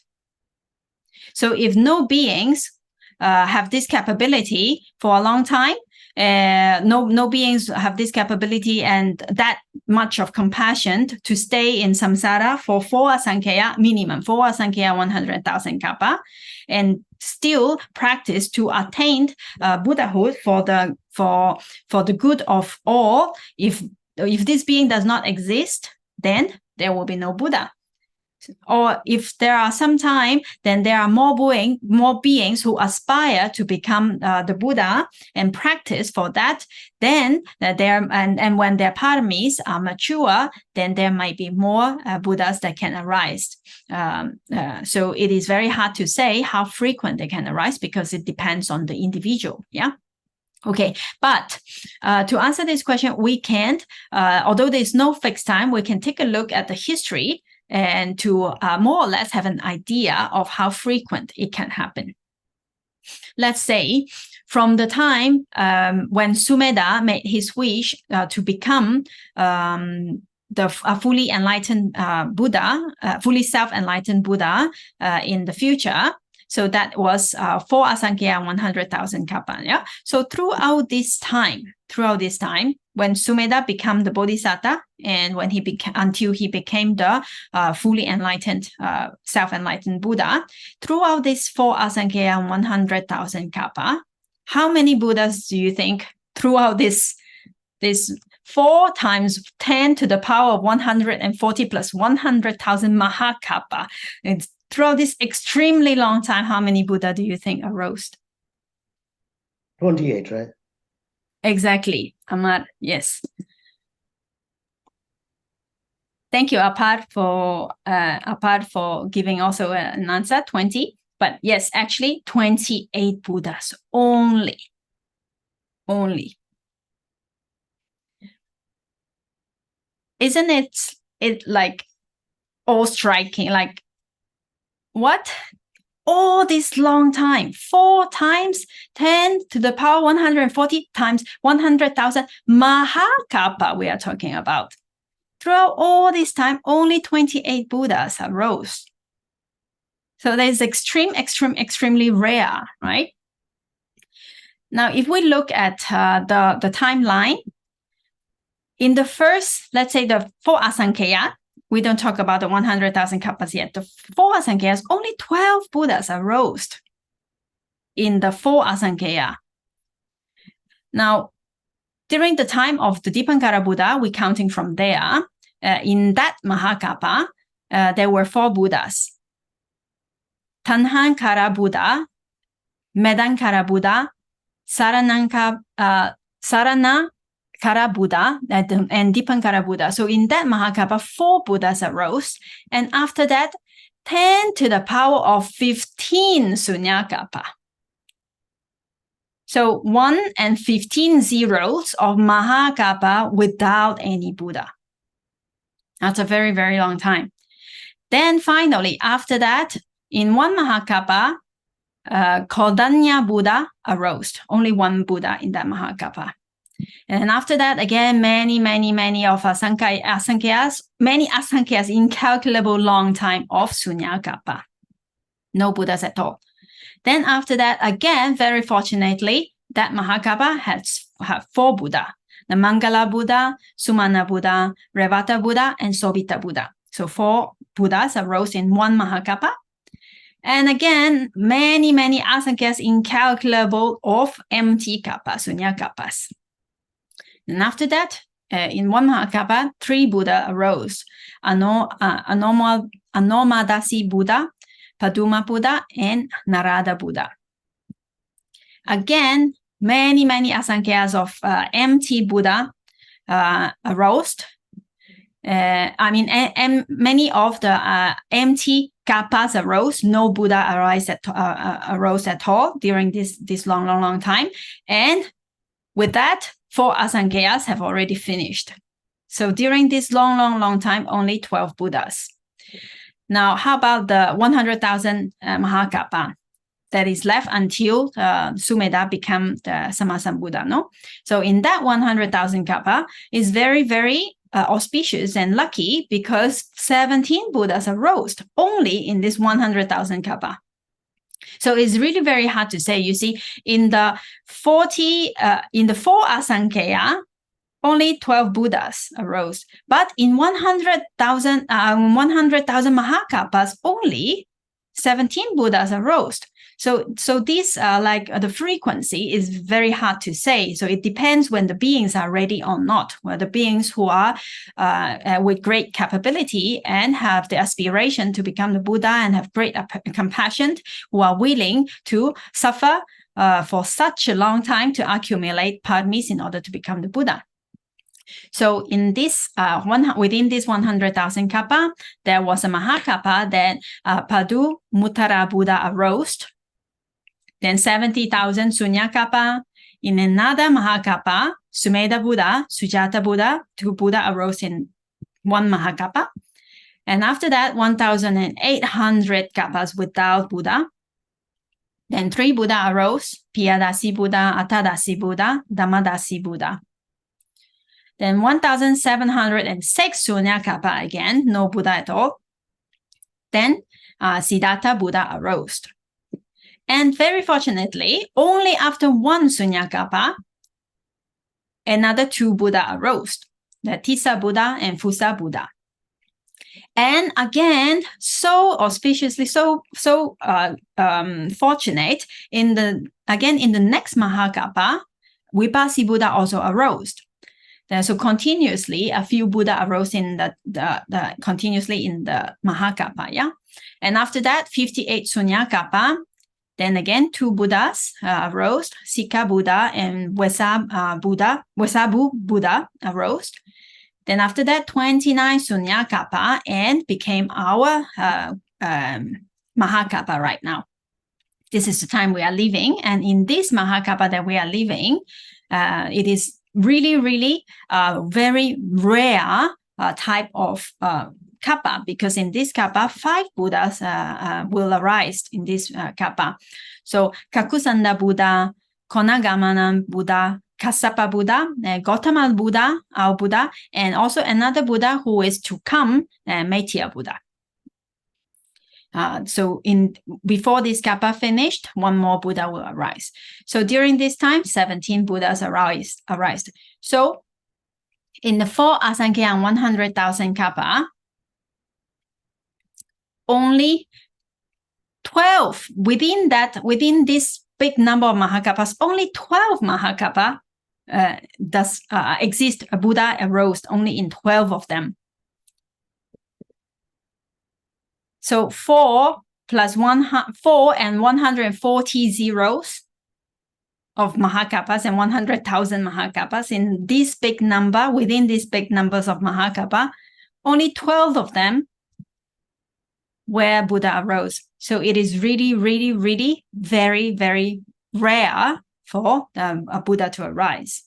So if no beings have this capability for a long time, no beings have this capability and that much of compassion to stay in samsara for 4 Asaṅkheyya, minimum 4 Asaṅkheyya, 100,000 kappa, and still practice to attain Buddhahood for the good of all. If this being does not exist, then there will be no Buddha. Or if there are some time, then there are more beings who aspire to become the Buddha and practice for that. Then and when their paramis are mature, then there might be more Buddhas that can arise. So it is very hard to say how frequent they can arise because it depends on the individual. Yeah. Okay, but to answer this question, we can't. Although there's no fixed time, we can take a look at the history and to more or less have an idea of how frequent it can happen. Let's say from the time when Sumedha made his wish to become the fully enlightened Buddha, fully self-enlightened Buddha in the future. So that was 4 Asaṅkheyya, 100,000 kappa. Yeah. So throughout this time, when Sumedha became the Bodhisattva, and when until he became the fully enlightened, self-enlightened Buddha, throughout this 4 Asaṅkheyya, 100,000 kappa, how many Buddhas do you think throughout this 4 times 10 to the power of 140 plus 100,000 Mahakappa? It's throughout this extremely long time, how many Buddha do you think arose? 28, right? Exactly, Amar. Yes. Thank you, Apart, for giving also an answer, 20. But yes, actually 28 Buddhas only. Isn't it like all striking? Like, what? All this long time, 4 times 10 to the power 140 times 100,000 Mahakappa we are talking about. Throughout all this time, only 28 Buddhas arose. So that is extremely rare, right? Now, if we look at the timeline, in the first, let's say the 4 Asaṅkheyya, we don't talk about the 100,000 kappas yet. The 4 Asaṅkheyyas, only 12 Buddhas arose in the 4 Asaṅkheyya. Now, during the time of the Dipankara Buddha, we're counting from there, in that Mahakappa, there were 4 Buddhas. Tanhankara Buddha, Medankara Buddha, Saranakara Buddha and Dipankara Buddha. So in that Mahakappa, 4 Buddhas arose. And after that, 10 to the power of 15 Sunya Kappa. So 1 and 15 zeros of Mahakappa without any Buddha. That's a very, very long time. Then finally, after that, in one Mahakappa, Kodanya Buddha arose. Only one Buddha in that Mahakappa. And after that, again, many of Asaṅkheyyas, many Asaṅkheyyas, incalculable long time of Sunyakappa. No Buddhas at all. Then after that, again, very fortunately, that Mahakappa has 4 Buddha. The Mangala Buddha, Sumana Buddha, Revata Buddha, and Sobhita Buddha. So 4 Buddhas arose in one Mahakappa. And again, many Asaṅkheyyas, incalculable of empty kappa, Sunyakappas. And after that, in one Mahakappa, 3 Buddha arose. Anomadasi Buddha, Paduma Buddha, and Narada Buddha. Again, many Asaṅkheyyas of empty Buddha arose. Many of the empty kappas arose. No Buddha arose at all during this long time. And with that, 4 Asaṅkheyyas have already finished. So during this long time, only 12 Buddhas. Now, how about the 100,000 Mahakappa that is left until Sumedha become the Sammasambuddha, no? So in that 100,000 kappa is very auspicious and lucky because 17 Buddhas arose only in this 100,000 kappa. So it's really very hard to say. You see, in the 4 Asaṅkheyya, only 12 Buddhas arose. But in 100,000 Mahakappas, only 17 Buddhas arose. So this the frequency is very hard to say. So it depends when the beings are ready or not. Well, the beings who are with great capability and have the aspiration to become the Buddha and have great compassion, who are willing to suffer for such a long time to accumulate paramis in order to become the Buddha. So in this within this 100,000 kappa, there was a Mahakappa that Padu Muttara Buddha arose. Then 70,000 Sunyakappa. In another Mahakappa, Sumedha Buddha, Sujata Buddha, 2 Buddha arose in one Mahakappa. And after that, 1,800 kappas without Buddha. Then 3 Buddha arose, Piyadasi Buddha, Atadasi Buddha, Dhammadasi Buddha. Then 1,706 Sunyakappa again, no Buddha at all. Then Siddhartha Buddha arose. And very fortunately, only after 1 Sunyakappa, another 2 Buddha arose, the Tissa Buddha and Fusa Buddha. And again, so auspiciously, so fortunate, in the next Mahakappa, Vipassi Buddha also arose. So continuously, a few Buddha arose in continuously in the Mahakappa, yeah. And after that, 58 Sunyakappa. Then again, 2 Buddhas arose, Sikha Buddha and Wesabu Buddha arose. Then after that, 29 Sunyakappa and became our Mahakappa right now. This is the time we are living. And in this Mahakappa that we are living, it is really very rare type of kappa, because in this kappa, 5 Buddhas will arise in this kappa. So Kakusanda Buddha, Konagamana Buddha, Kassapa Buddha, Gautama Buddha, our Buddha, and also another Buddha who is to come, Maitreya Buddha. So before this kappa finished, 1 more Buddha will arise. So during this time, 17 Buddhas arise. So in the 4 Asaṅkheyya and 100,000 kappa, only 12 within this big number of Mahakappas, only 12 Mahakappa does exist. A Buddha arose only in 12 of them. So 4 and 140 zeros of Mahakappas and 100,000 Mahakappas in this big number, within these big numbers of Mahakappa, only 12 of them where Buddha arose. So it is really very, very rare for a Buddha to arise.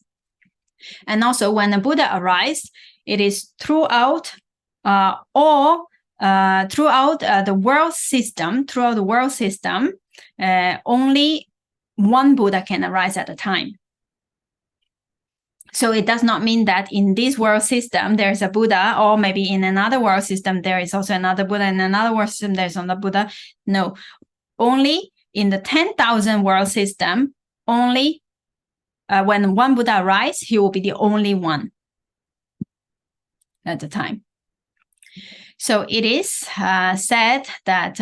And also when a Buddha arises, it is throughout the world system, only one Buddha can arise at a time. So it does not mean that in this world system there's a Buddha, or maybe in another world system there is also another Buddha, in another world system there's another Buddha. No, only in the 10,000 world system, only when one Buddha arises, he will be the only one at the time. So it is said that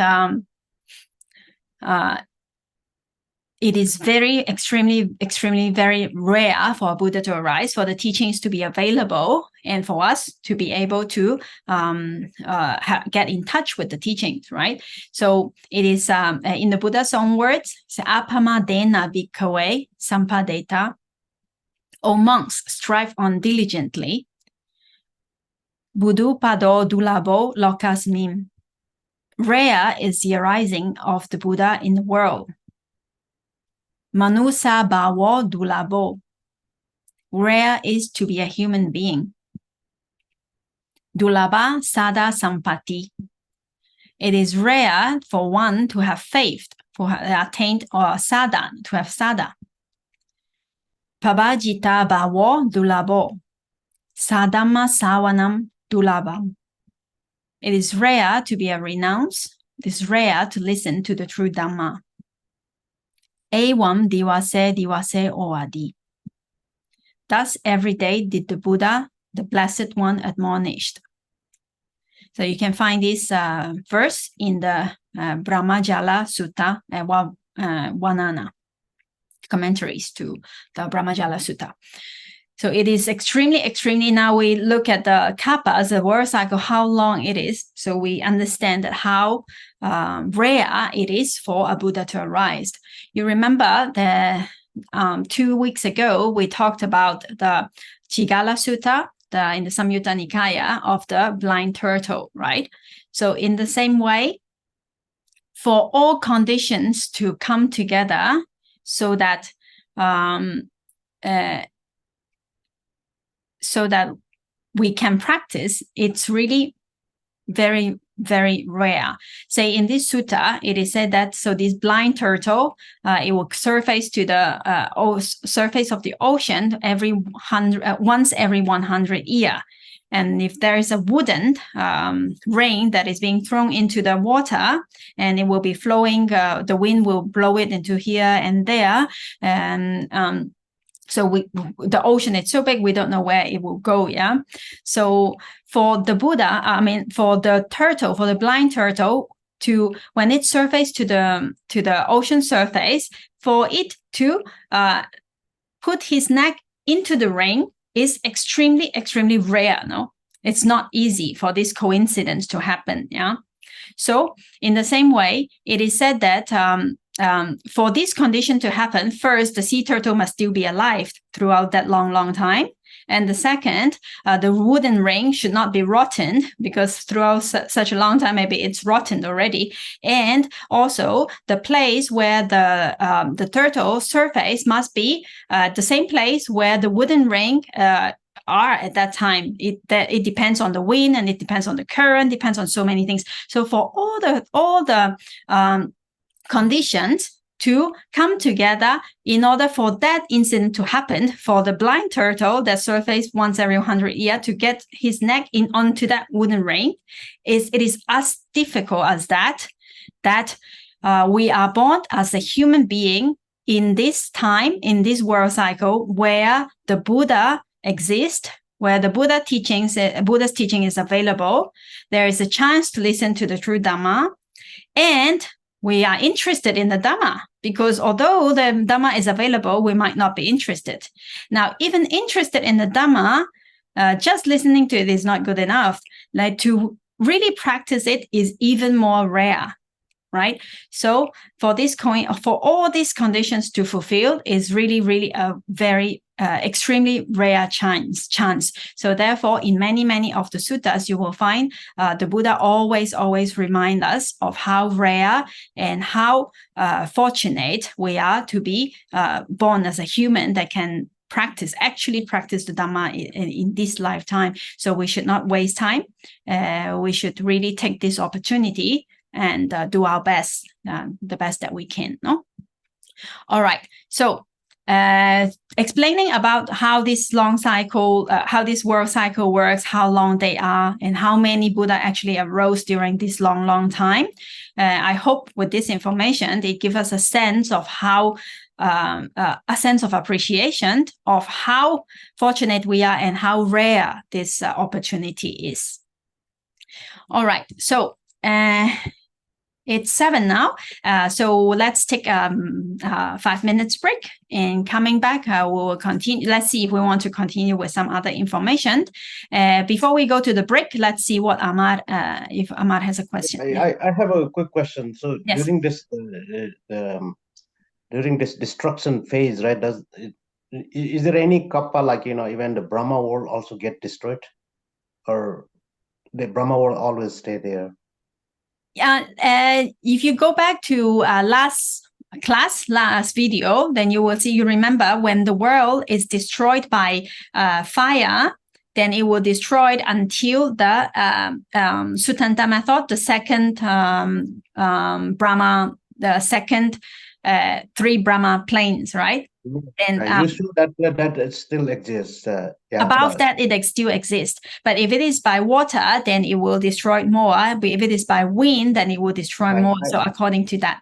it is very extremely very rare for a Buddha to arise, for the teachings to be available, and for us to be able to get in touch with the teachings, right? So it is in the Buddha's own words, "Apamadena bhikkhave sampadeta." O monks, strive on diligently. Buddhupado dulabo lokasmin. Rare is the arising of the Buddha in the world. Manusa bhavo dulabo. Rare is to be a human being. Dulaba sada sampati. It is rare for one to have faith, for attained or sada, to have sada. Pabajita bhavo dulabo. Sadhamma savanam dulabam. It is rare to be a renounce. It is rare to listen to the true Dhamma. Evam divase oadi. Thus every day did the Buddha, the Blessed One, admonished. So you can find this verse in the Brahmajala Sutta, Vanana, commentaries to the Brahmajala Sutta. So it is extremely, now we look at the kappa as a world cycle, how long it is. So we understand that how rare it is for a Buddha to arise. You remember that 2 weeks ago, we talked about the Chigala Sutta in the Samyutta Nikaya of the blind turtle, right? So in the same way, for all conditions to come together so that we can practice, it's really very, very rare. Say in this sutta, it is said that so this blind turtle, it will surface to the surface of the ocean once every 100 years. And if there is a wooden ring that is being thrown into the water, and it will be flowing, the wind will blow it into here and there, and so the ocean is so big, we don't know where it will go, yeah? So for the Buddha, for the turtle, for the blind turtle, when it surfaces to the ocean surface, for it to put his neck into the ring is extremely rare, no? It's not easy for this coincidence to happen, yeah? So in the same way, it is said that for this condition to happen, first, the sea turtle must still be alive throughout that long time. And the second, the wooden ring should not be rotten, because throughout such a long time, maybe it's rotten already. And also the place where the turtle surface must be the same place where the wooden ring are at that time. It depends on the wind, and it depends on the current, depends on so many things. So for all the conditions to come together in order for that incident to happen, for the blind turtle that surfaces once every 100 years to get his neck in onto that wooden ring, it is as difficult as that we are born as a human being in this time, in this world cycle where the Buddha exists, where the Buddha's teaching is available. There is a chance to listen to the true Dhamma, and we are interested in the Dhamma, because although the Dhamma is available, we might not be interested. Now, even interested in the Dhamma, just listening to it is not good enough. Like, to really practice it is even more rare, right? So for all these conditions to fulfill is really a very extremely rare chance. So therefore, in many of the suttas, you will find the Buddha always remind us of how rare and how fortunate we are to be born as a human that can actually practice the Dhamma in this lifetime. So we should not waste time. We should really take this opportunity and do our best, the best that we can. No. All right. So explaining about how this long cycle, how this world cycle works, how long they are, and how many Buddha actually arose during this long time. I hope with this information, they give us a sense of how, a sense of appreciation of how fortunate we are and how rare this opportunity is. All right. So it's 7 now. So let's take a 5 minutes break, and coming back, we will continue. Let's see if we want to continue with some other information. Before we go to the break, let's see what Amar, if Amar has a question. I have a quick question. So yes. during this destruction phase, right? Is there any kappa, like, even the Brahma world also get destroyed, or the Brahma world always stay there? If you go back to last video, then you will see, you remember when the world is destroyed by fire, then it will destroy until the Sutanta method, the second Brahma, the second 3 Brahma planes, right? And you show that it still exists. Above that, it still exists. But if it is by water, then it will destroy more. But if it is by wind, then it will destroy more. So according to that.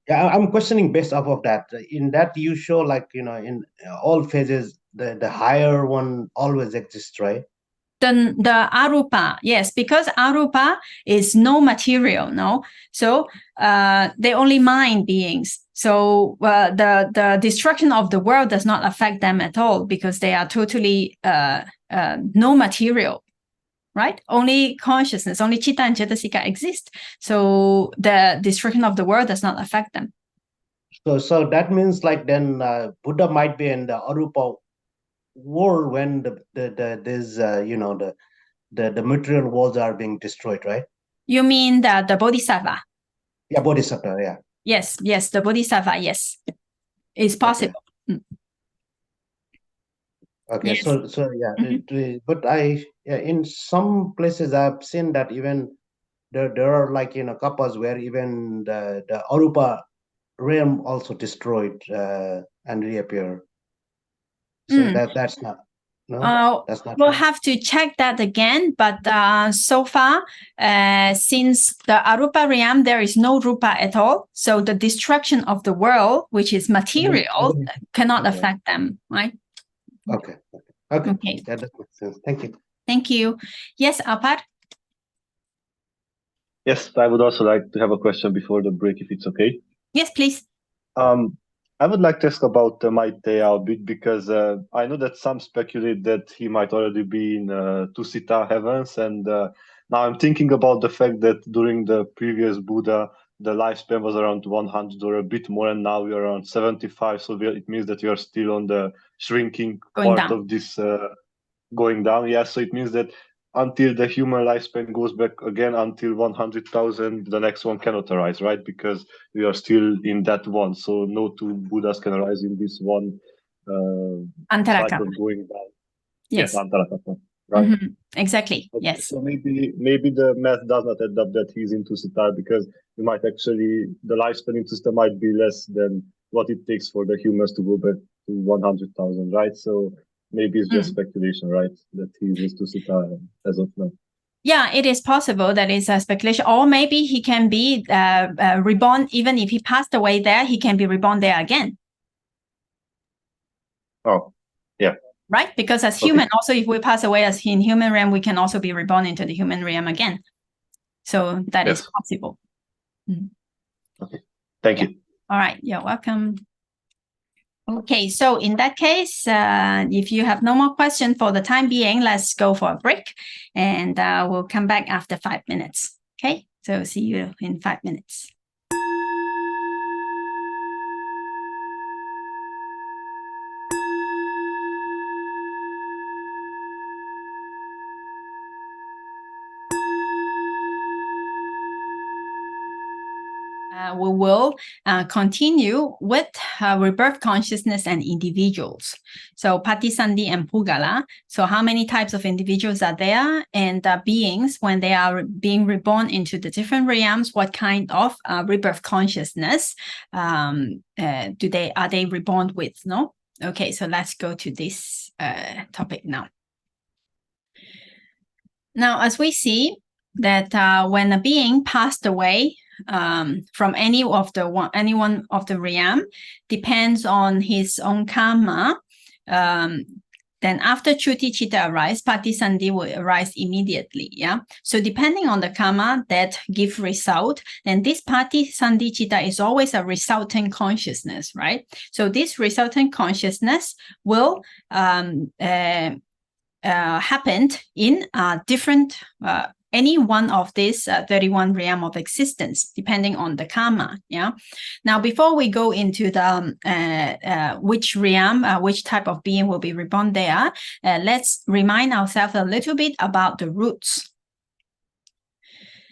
Yeah, I'm questioning based off of that. In that, you show, like, in all phases, the higher one always exists, right? The arupa, yes, because arupa is no material, no. So they only mind beings. So the destruction of the world does not affect them at all, because they are totally no material, right? Only consciousness, only chitta and cetasika exist. So the destruction of the world does not affect them. So that means, like, then Buddha might be in the arupa world when the material worlds are being destroyed, right? You mean the bodhisattva? Yeah, bodhisattva, yeah. Yes, the bodhisattva, yes. It's possible. Okay, yes. so yeah, but in some places I've seen that even there are, like, kappas where even the arupa realm also destroyed and reappear. So that's not. No, that's not. We'll true. have to check that again, but so far, since the arupa realm, there is no rupa at all. So the destruction of the world, which is material, cannot affect them, right? Okay. Okay. Yeah, that makes sense. Thank you. Thank you. Yes, Alpad? Yes, I would also like to have a question before the break, if it's okay. Yes, please. I would like to ask about Maitreya a bit, because I know that some speculate that he might already be in Tusita heavens, and now I'm thinking about the fact that during the previous Buddha, the lifespan was around 100 or a bit more, and now we are around 75. So it means that we are still on the shrinking part of this going down. Yeah, so it means that until the human lifespan goes back again until 100,000, the next one cannot arise, right? Because we are still in that one. So no 2 Buddhas can arise in this one cycle going down. Yes, Antarakapa, right? Exactly. Okay. Yes. So maybe the math does not add up that he's into Siddhartha, because we might actually, the lifespan in Siddhartha might be less than what it takes for the humans to go back to 100,000, right? So maybe it's just speculation, right? That he is to Siddhartha as of now. Yeah, it is possible that it's a speculation, or maybe he can be reborn. Even if he passed away there, he can be reborn there again. Oh, yeah. Right? Because as human, also, if we pass away as in human realm, we can also be reborn into the human realm again. So that is possible. Okay. Thank you. All right. You're welcome. Okay. So in that case, if you have no more questions for the time being, let's go for a break, and we'll come back after 5 minutes. Okay. So see you in 5 minutes. we will continue with rebirth consciousness and individuals. So Patisandhi and Pugala. So how many types of individuals are there, and beings when they are being reborn into the different realms? What kind of rebirth consciousness are they reborn with? No. Okay. So let's go to this topic now. Now, as we see that when a being passed away from any one of the realm, depends on his own karma. Then after Chuti Chitta arise, Patisandhi will arise immediately. Yeah. So depending on the karma that give result, then this Patisandhi Chitta is always a resultant consciousness, right? So this resultant consciousness will happen in different any one of these 31 realm of existence, depending on the karma. Yeah. Now, before we go into the which realm, which type of being will be reborn there, let's remind ourselves a little bit about the roots.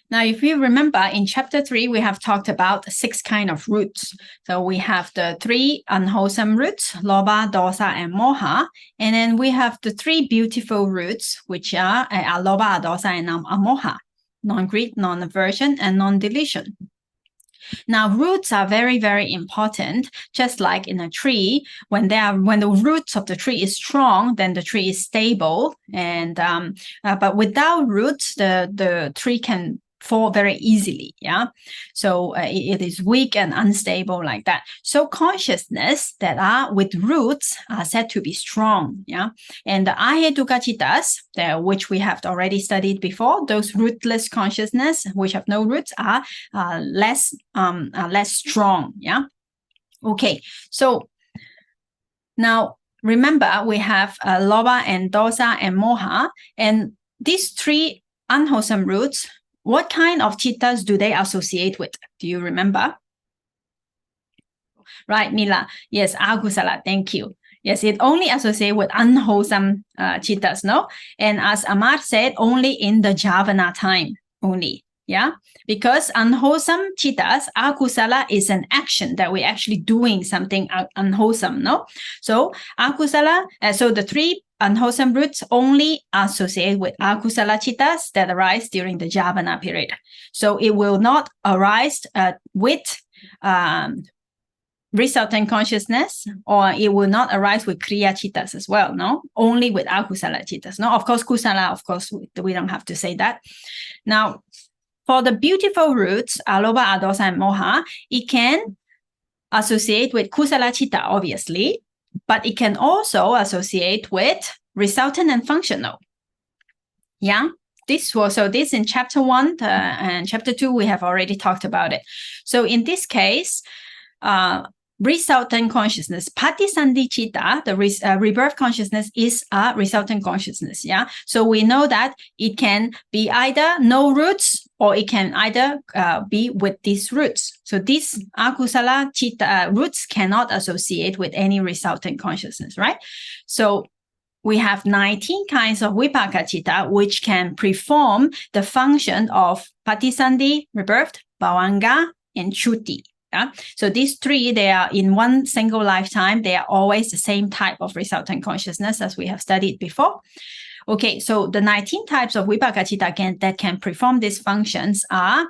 Now, if you remember, in chapter 3, we have talked about 6 kinds of roots. So we have the 3 unwholesome roots, Lobha, Dosa, and Moha. And then we have the 3 beautiful roots, which are Lobha, Dosa, and Amoha, non-greed, non-aversion, and non-delusion. Now, roots are very, very important. Just like in a tree, when the roots of the tree is strong, then the tree is stable. And but without roots, the tree can fall very easily. Yeah. So it is weak and unstable like that. So consciousness that are with roots are said to be strong. Yeah. And the ahetuka chittas, which we have already studied before, those rootless consciousness which have no roots are less strong. Yeah. Okay. So now remember, we have Lobha and Dosa and Moha, and these 3 unwholesome roots, what kind of chittas do they associate with? Do you remember? Right, Mila. Yes, akusala. Thank you. Yes, it only associates with unwholesome chittas, no? And as Amar said, only in the Javana time only. Yeah, because unwholesome chittas, akusala is an action that we're actually doing something unwholesome, no? So akusala, so the 3 unwholesome roots only associate with akusala chittas that arise during the Javana period. So it will not arise with resultant consciousness, or it will not arise with kriya chittas as well, no? Only with akusala chittas, no? Of course, kusala, of course, we don't have to say that. Now, for the beautiful roots, Lobha, Dosa, and Moha, it can associate with kusala chitta, obviously, but it can also associate with resultant and functional. Yeah, this in chapter 1 and chapter 2, we have already talked about it. So in this case, resultant consciousness, Patisandhi Chitta, the rebirth consciousness is a resultant consciousness. Yeah, so we know that it can be either no roots, or it can either be with these roots. So these akusala chitta roots cannot associate with any resultant consciousness, right? So we have 19 kinds of vipaka chitta which can perform the function of Patisandhi, rebirth, bhavanga, and chuti. Yeah? So these 3, they are in one single lifetime. They are always the same type of resultant consciousness as we have studied before. Okay, so the 19 types of vipaka chitta that can perform these functions are,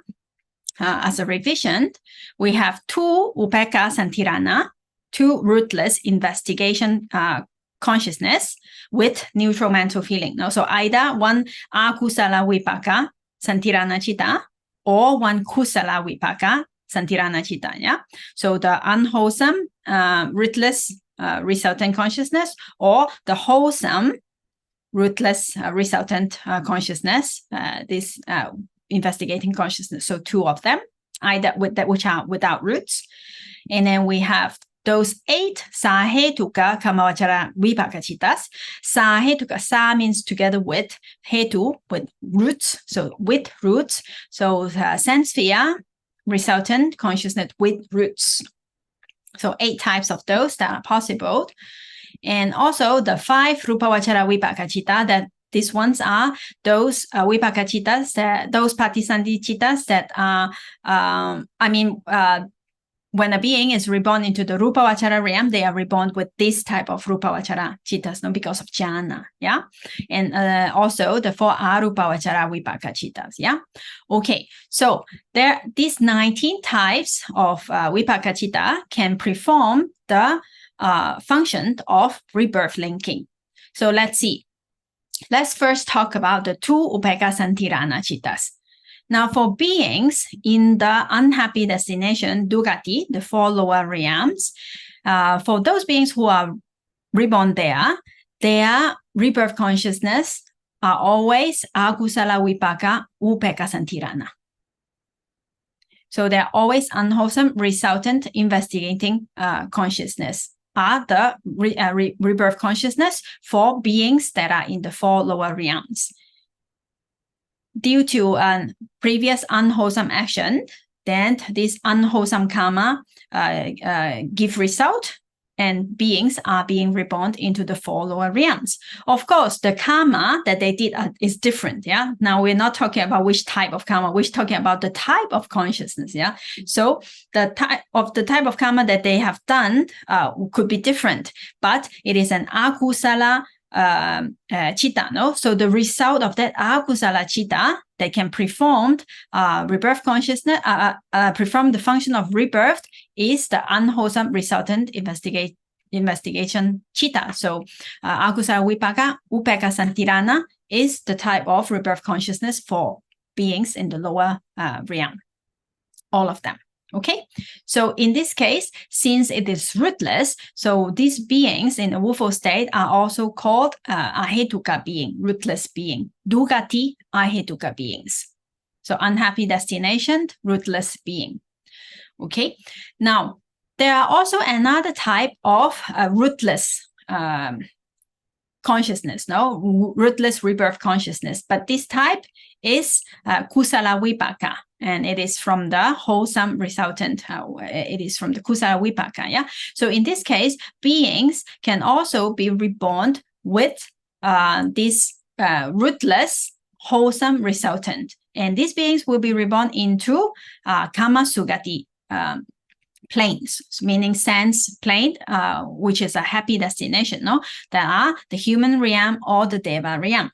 as a revision, we have 2 upekkha santirana, 2 rootless investigation consciousness with neutral mental feeling. No? So either one akusala vipaka santirana chitta or one kusala vipaka santirana chitta. Yeah. So the unwholesome rootless resultant consciousness, or the wholesome rootless resultant consciousness, this investigating consciousness. So 2 of them, either with that which are without roots. And then we have those 8 sahetuka kamavachara vipaka chittas. Sahetuka, sa means together with, hetu with roots, so with roots. So sense sphere, resultant consciousness with roots. So 8 types of those that are possible. And also the 5 rupavachara vipaka chitta that These ones are those vipaka chittas, those patisandhi chittas that are, when a being is reborn into the rupa vachara realm, they are reborn with this type of rupa vachara chittas, no, because of jhana, yeah, and also the 4 arupa vachara vipaka chittas, yeah. Okay, so these 19 types of vipaka chitta can perform the function of rebirth linking. So let's see. Let's first talk about the 2 upekkha santirana chittas. Now, for beings in the unhappy destination, Dugati, the 4 lower realms, for those beings who are reborn there, their rebirth consciousness are always akusala vipaka upekkha santirana. So they're always unwholesome, resultant, investigating consciousness are the rebirth consciousness for beings that are in the 4 lower realms. Due to previous unwholesome action, then this unwholesome karma give result, and beings are being reborn into the 4 lower realms. Of course, the karma that they did is different. Yeah. Now we're not talking about which type of karma. We're talking about the type of consciousness. Yeah. So the type of karma that they have done could be different, but it is an akusala chitta, no? So the result of that akusala chitta that can perform rebirth consciousness, perform the function of rebirth, is the unwholesome resultant investigation chitta. So akusala vipaka upekkha santirana is the type of rebirth consciousness for beings in the lower realm, all of them. Okay, so in this case, since it is rootless, so these beings in the woeful state are also called ahetuka being, rootless being, dugati ahetuka beings. So unhappy destination, rootless being. Okay, now there are also another type of rootless consciousness, no, rootless rebirth consciousness, but this type is kusala vipaka. And it is from the wholesome resultant. It is from the kusala vipaka. Yeah. So in this case, beings can also be reborn with this rootless wholesome resultant, and these beings will be reborn into kama sugati planes, meaning sense plane, which is a happy destination. No, that are the human realm or the deva realm.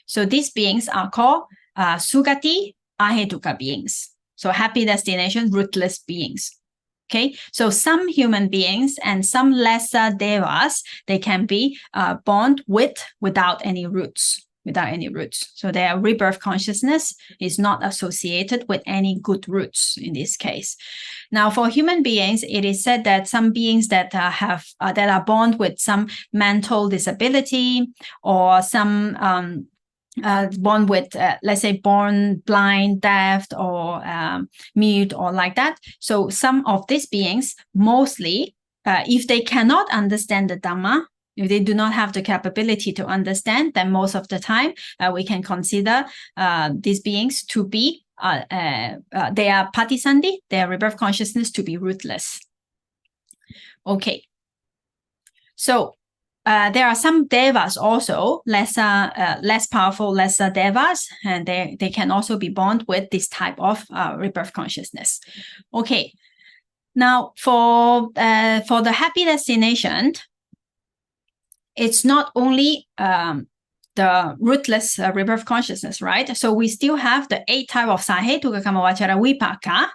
So these beings are called sugati ahetuka beings. So happy destination, rootless beings. Okay, so some human beings and some lesser devas, they can be born without any roots. So their rebirth consciousness is not associated with any good roots in this case. Now, for human beings, it is said that some beings that are born with some mental disability, or some born with, let's say, born blind, deaf, or mute, or like that. So some of these beings, mostly, if they cannot understand the Dhamma, if they do not have the capability to understand, then most of the time we can consider these beings to be, they are patisandhi, their rebirth consciousness to be rootless. Okay. So there are some devas also, less powerful, lesser devas, and they can also be born with this type of rebirth consciousness. Okay. Now, for the happy destination, it's not only the rootless rebirth consciousness, right? So we still have the 8 type of sahetuka kamavachara vipaka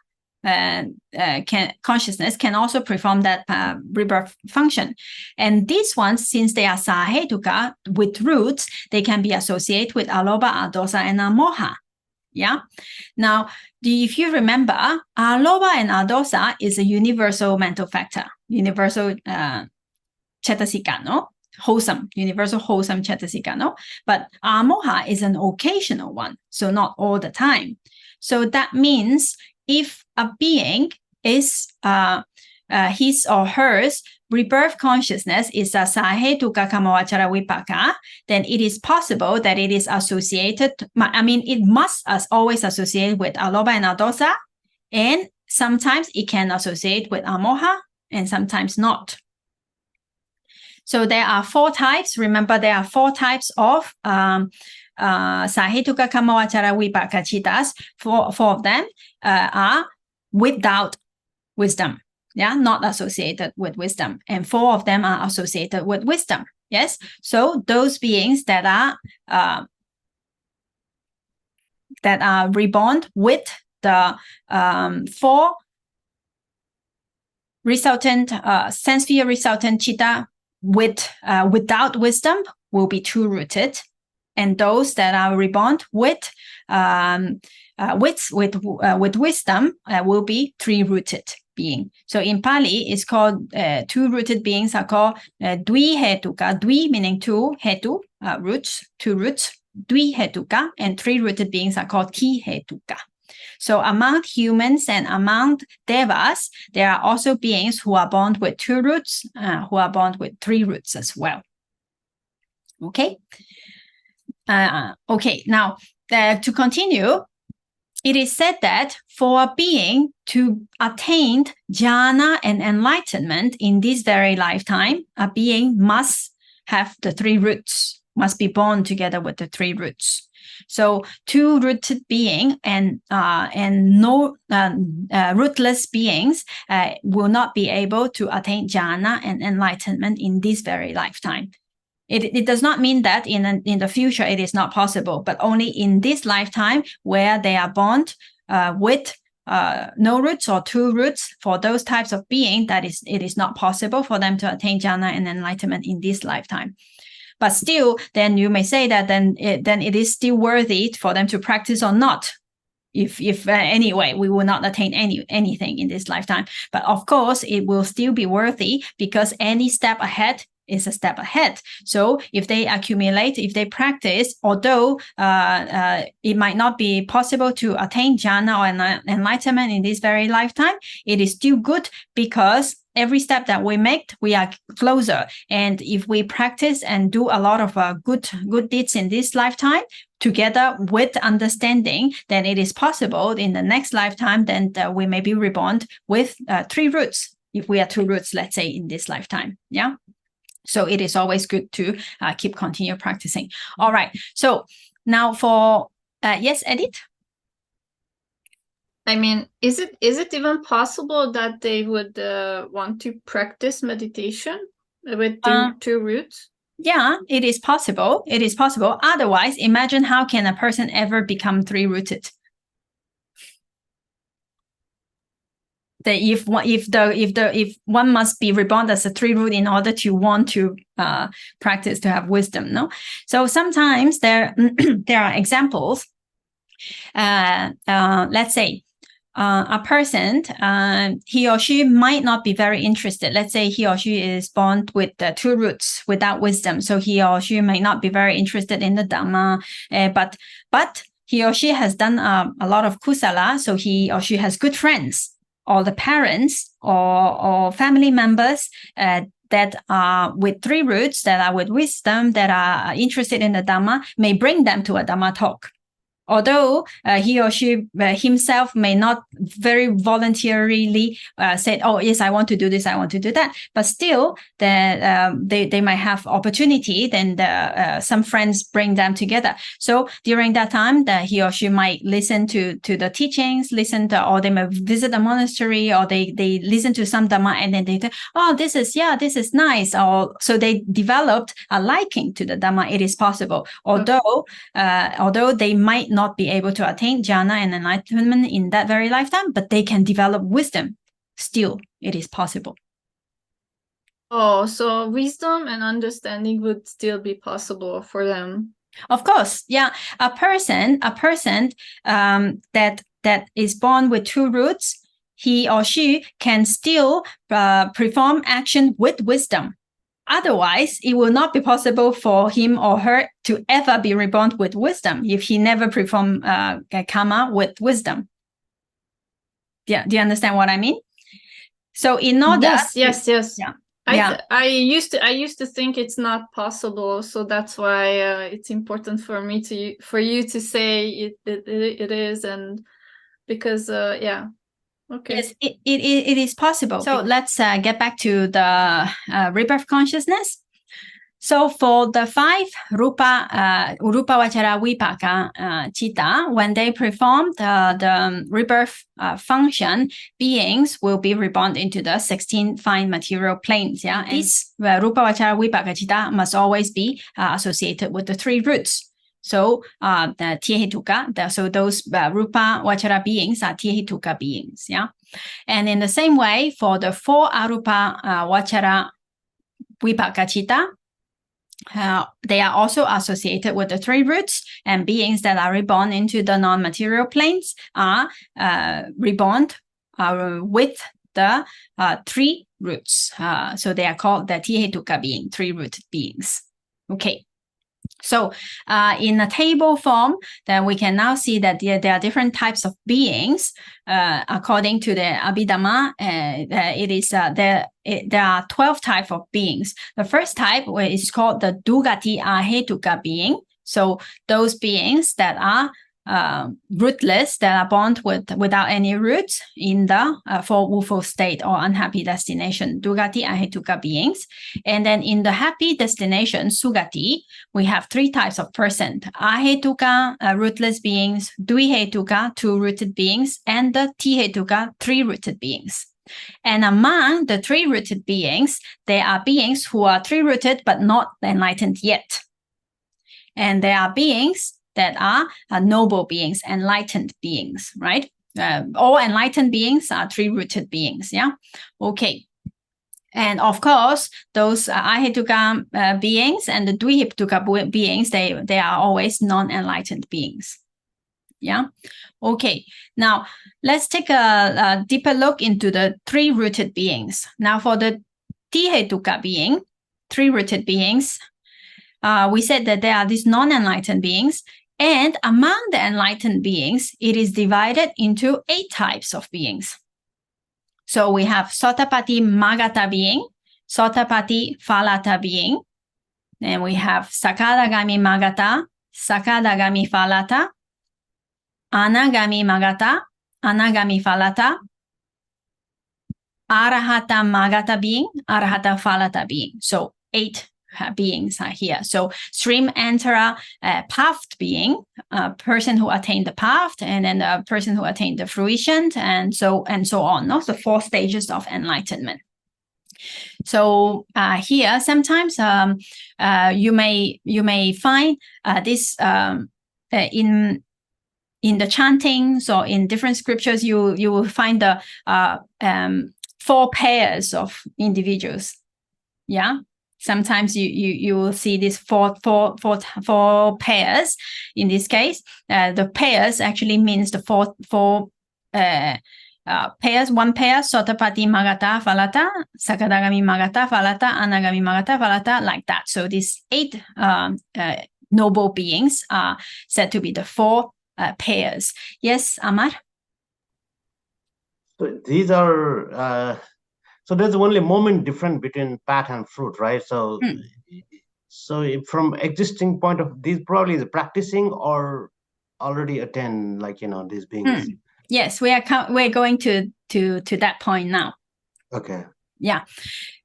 consciousness can also perform that rebirth function. And these ones, since they are sahetuka with roots, they can be associated with aloba, adosa, and amoha. Yeah. Now, if you remember, aloba and adosa is a universal mental factor, universal cetasika, no? Wholesome, universal wholesome cetasika, no? But amoha is an occasional one, so not all the time. So that means if a being is his or hers rebirth consciousness is a sahetuka kamavachara vipaka, then it is possible that it is associated, it must always associate with aloba and adosa, and sometimes it can associate with amoha, and sometimes not. So there are 4 types. Remember, there are 4 types of Sahetuka Kamawachara Vipaka Chittas. 4 of them are without wisdom, not associated with wisdom, and 4 of them are associated with wisdom. Yes, so those beings that are reborn with the 4 resultant sense sphere resultant chitta without wisdom will be 2-rooted, and those that are reborn with wisdom will be 3-rooted being. So in Pali, it's called 2-rooted beings are called dvihetuka. Dvi meaning 2, hetu roots, 2 roots. Dvihetuka, and 3-rooted beings are called Tihetuka. So among humans and among devas, there are also beings who are born with 2 roots, who are born with 3 roots as well. Okay. Okay. Now to continue, it is said that for a being to attain jhana and enlightenment in this very lifetime, a being must have the 3 roots, must be born together with the 3 roots. So 2-rooted being and no rootless beings will not be able to attain jhana and enlightenment in this very lifetime. It does not mean that in the future it is not possible, but only in this lifetime where they are born with no roots or 2 roots. For those types of being, it is not possible for them to attain jhana and enlightenment in this lifetime. But still, then you may say that then it is still worthy for them to practice or not. If anyway, we will not attain anything in this lifetime. But of course, it will still be worthy because any step ahead is a step ahead. So if they accumulate, if they practice, although it might not be possible to attain jhana or enlightenment in this very lifetime, it is still good because every step that we make, we are closer. And if we practice and do a lot of good deeds in this lifetime, together with understanding, then it is possible in the next lifetime, then we may be reborn with 3 roots. If we are 2 roots, let's say in this lifetime, yeah. So it is always good to continue practicing. All right. So now for yes, Edith. I mean, is it even possible that they would want to practice meditation with 2 roots? Yeah, it is possible. It is possible. Otherwise, imagine how can a person ever become 3-rooted? If one must be reborn as a 3-root in order to want to practice to have wisdom, no? So sometimes there are examples. Let's say a person, he or she might not be very interested. Let's say he or she is born with 2 roots without wisdom. So he or she may not be very interested in the Dhamma, but he or she has done a lot of kusala. So he or she has good friends, or the parents or family members that are with 3 roots, that are with wisdom, that are interested in the Dhamma, may bring them to a Dhamma talk. Although he or she himself may not very voluntarily say, oh, yes, I want to do this, I want to do that. But still, they might have opportunity, then some friends bring them together. So during that time, he or she might listen to the teachings, or they may visit a monastery, or they listen to some Dhamma, and then they think, oh, this is nice. Or so they developed a liking to the Dhamma. It is possible. Although they might not be able to attain jhana and enlightenment in that very lifetime, but they can develop wisdom. Still, it is possible. Oh, so wisdom and understanding would still be possible for them. Of course, yeah. A person that is born with 2 roots, he or she can still perform action with wisdom. Otherwise, it will not be possible for him or her to ever be reborn with wisdom if he never perform karma with wisdom. Yeah, do you understand what I mean? So in order, yes. Yeah. I used to think it's not possible, so that's why it's important for you to say it is, and because yeah. Okay. Yes, it is possible. So let's get back to the rebirth consciousness. So for the 5 Rupa Vachara Vipaka Chitta, when they perform the rebirth function, beings will be reborn into the 16 fine material planes. Yeah, and this Rupa Vachara Vipaka Chitta must always be associated with the 3 roots. So the Tiehetuka, so those Rupa Vachara beings are Tiehetuka beings. Yeah, and in the same way, for the 4 Arupa Vachara Vipaka Chitta, they are also associated with the 3 roots, and beings that are reborn into the non-material planes are reborn with the 3 roots. So they are called the Tiehetuka being, 3-rooted beings. Okay. So in a table form, then we can now see that there are different types of beings. According to the Abhidhamma, there are 12 types of beings. The first type is called the Dugati Ahetuka being. So those beings that are rootless, that are born without any roots in the four-woeful state or unhappy destination, Dugati Ahetuka beings. And then in the happy destination, Sugati, we have 3 types of person: Ahetuka, rootless beings; Dvihetuka, 2-rooted beings; and the Tihetuka, 3-rooted beings. And among the 3-rooted beings, there are beings who are 3-rooted but not enlightened yet. And there are beings that are noble beings, enlightened beings, right? All enlightened beings are 3-rooted beings, yeah? Okay. And of course, those Ahetuka beings and the Dvihetuka beings, they are always non-enlightened beings, yeah? Okay, now let's take a deeper look into the 3-rooted beings. Now for the Tihetuka being, 3-rooted beings, we said that there are these non-enlightened beings, and among the enlightened beings, it is divided into 8 types of beings. So we have Sotapati Magata being, Sotapati Phalata being, then we have Sakadagami Magata, Sakadagami Phalata, Anagami Magata, Anagami Phalata, Arahata Magata being, Arahata Phalata being. So 8 beings are here. So stream enterer, pathed being, a person who attained the path, and then a person who attained the fruition, and so on. No? So 4 stages of enlightenment. So here, sometimes you may find this in the chantings or in different scriptures. You will find the 4 pairs of individuals. Yeah. Sometimes you will see these four pairs. In this case, the pairs actually means the four pairs. 1 pair, Sotapati Magata Phalata, Sakadagami Magata Phalata, Anagami Magata Phalata, like that. So these 8 noble beings are said to be the 4 pairs. Yes, Amar? So these are... So there's only a moment difference between path and fruit, right? So, so from existing point of these, probably is practicing or already attend, like, these beings. Yes, we're going to that point now. Okay. Yeah.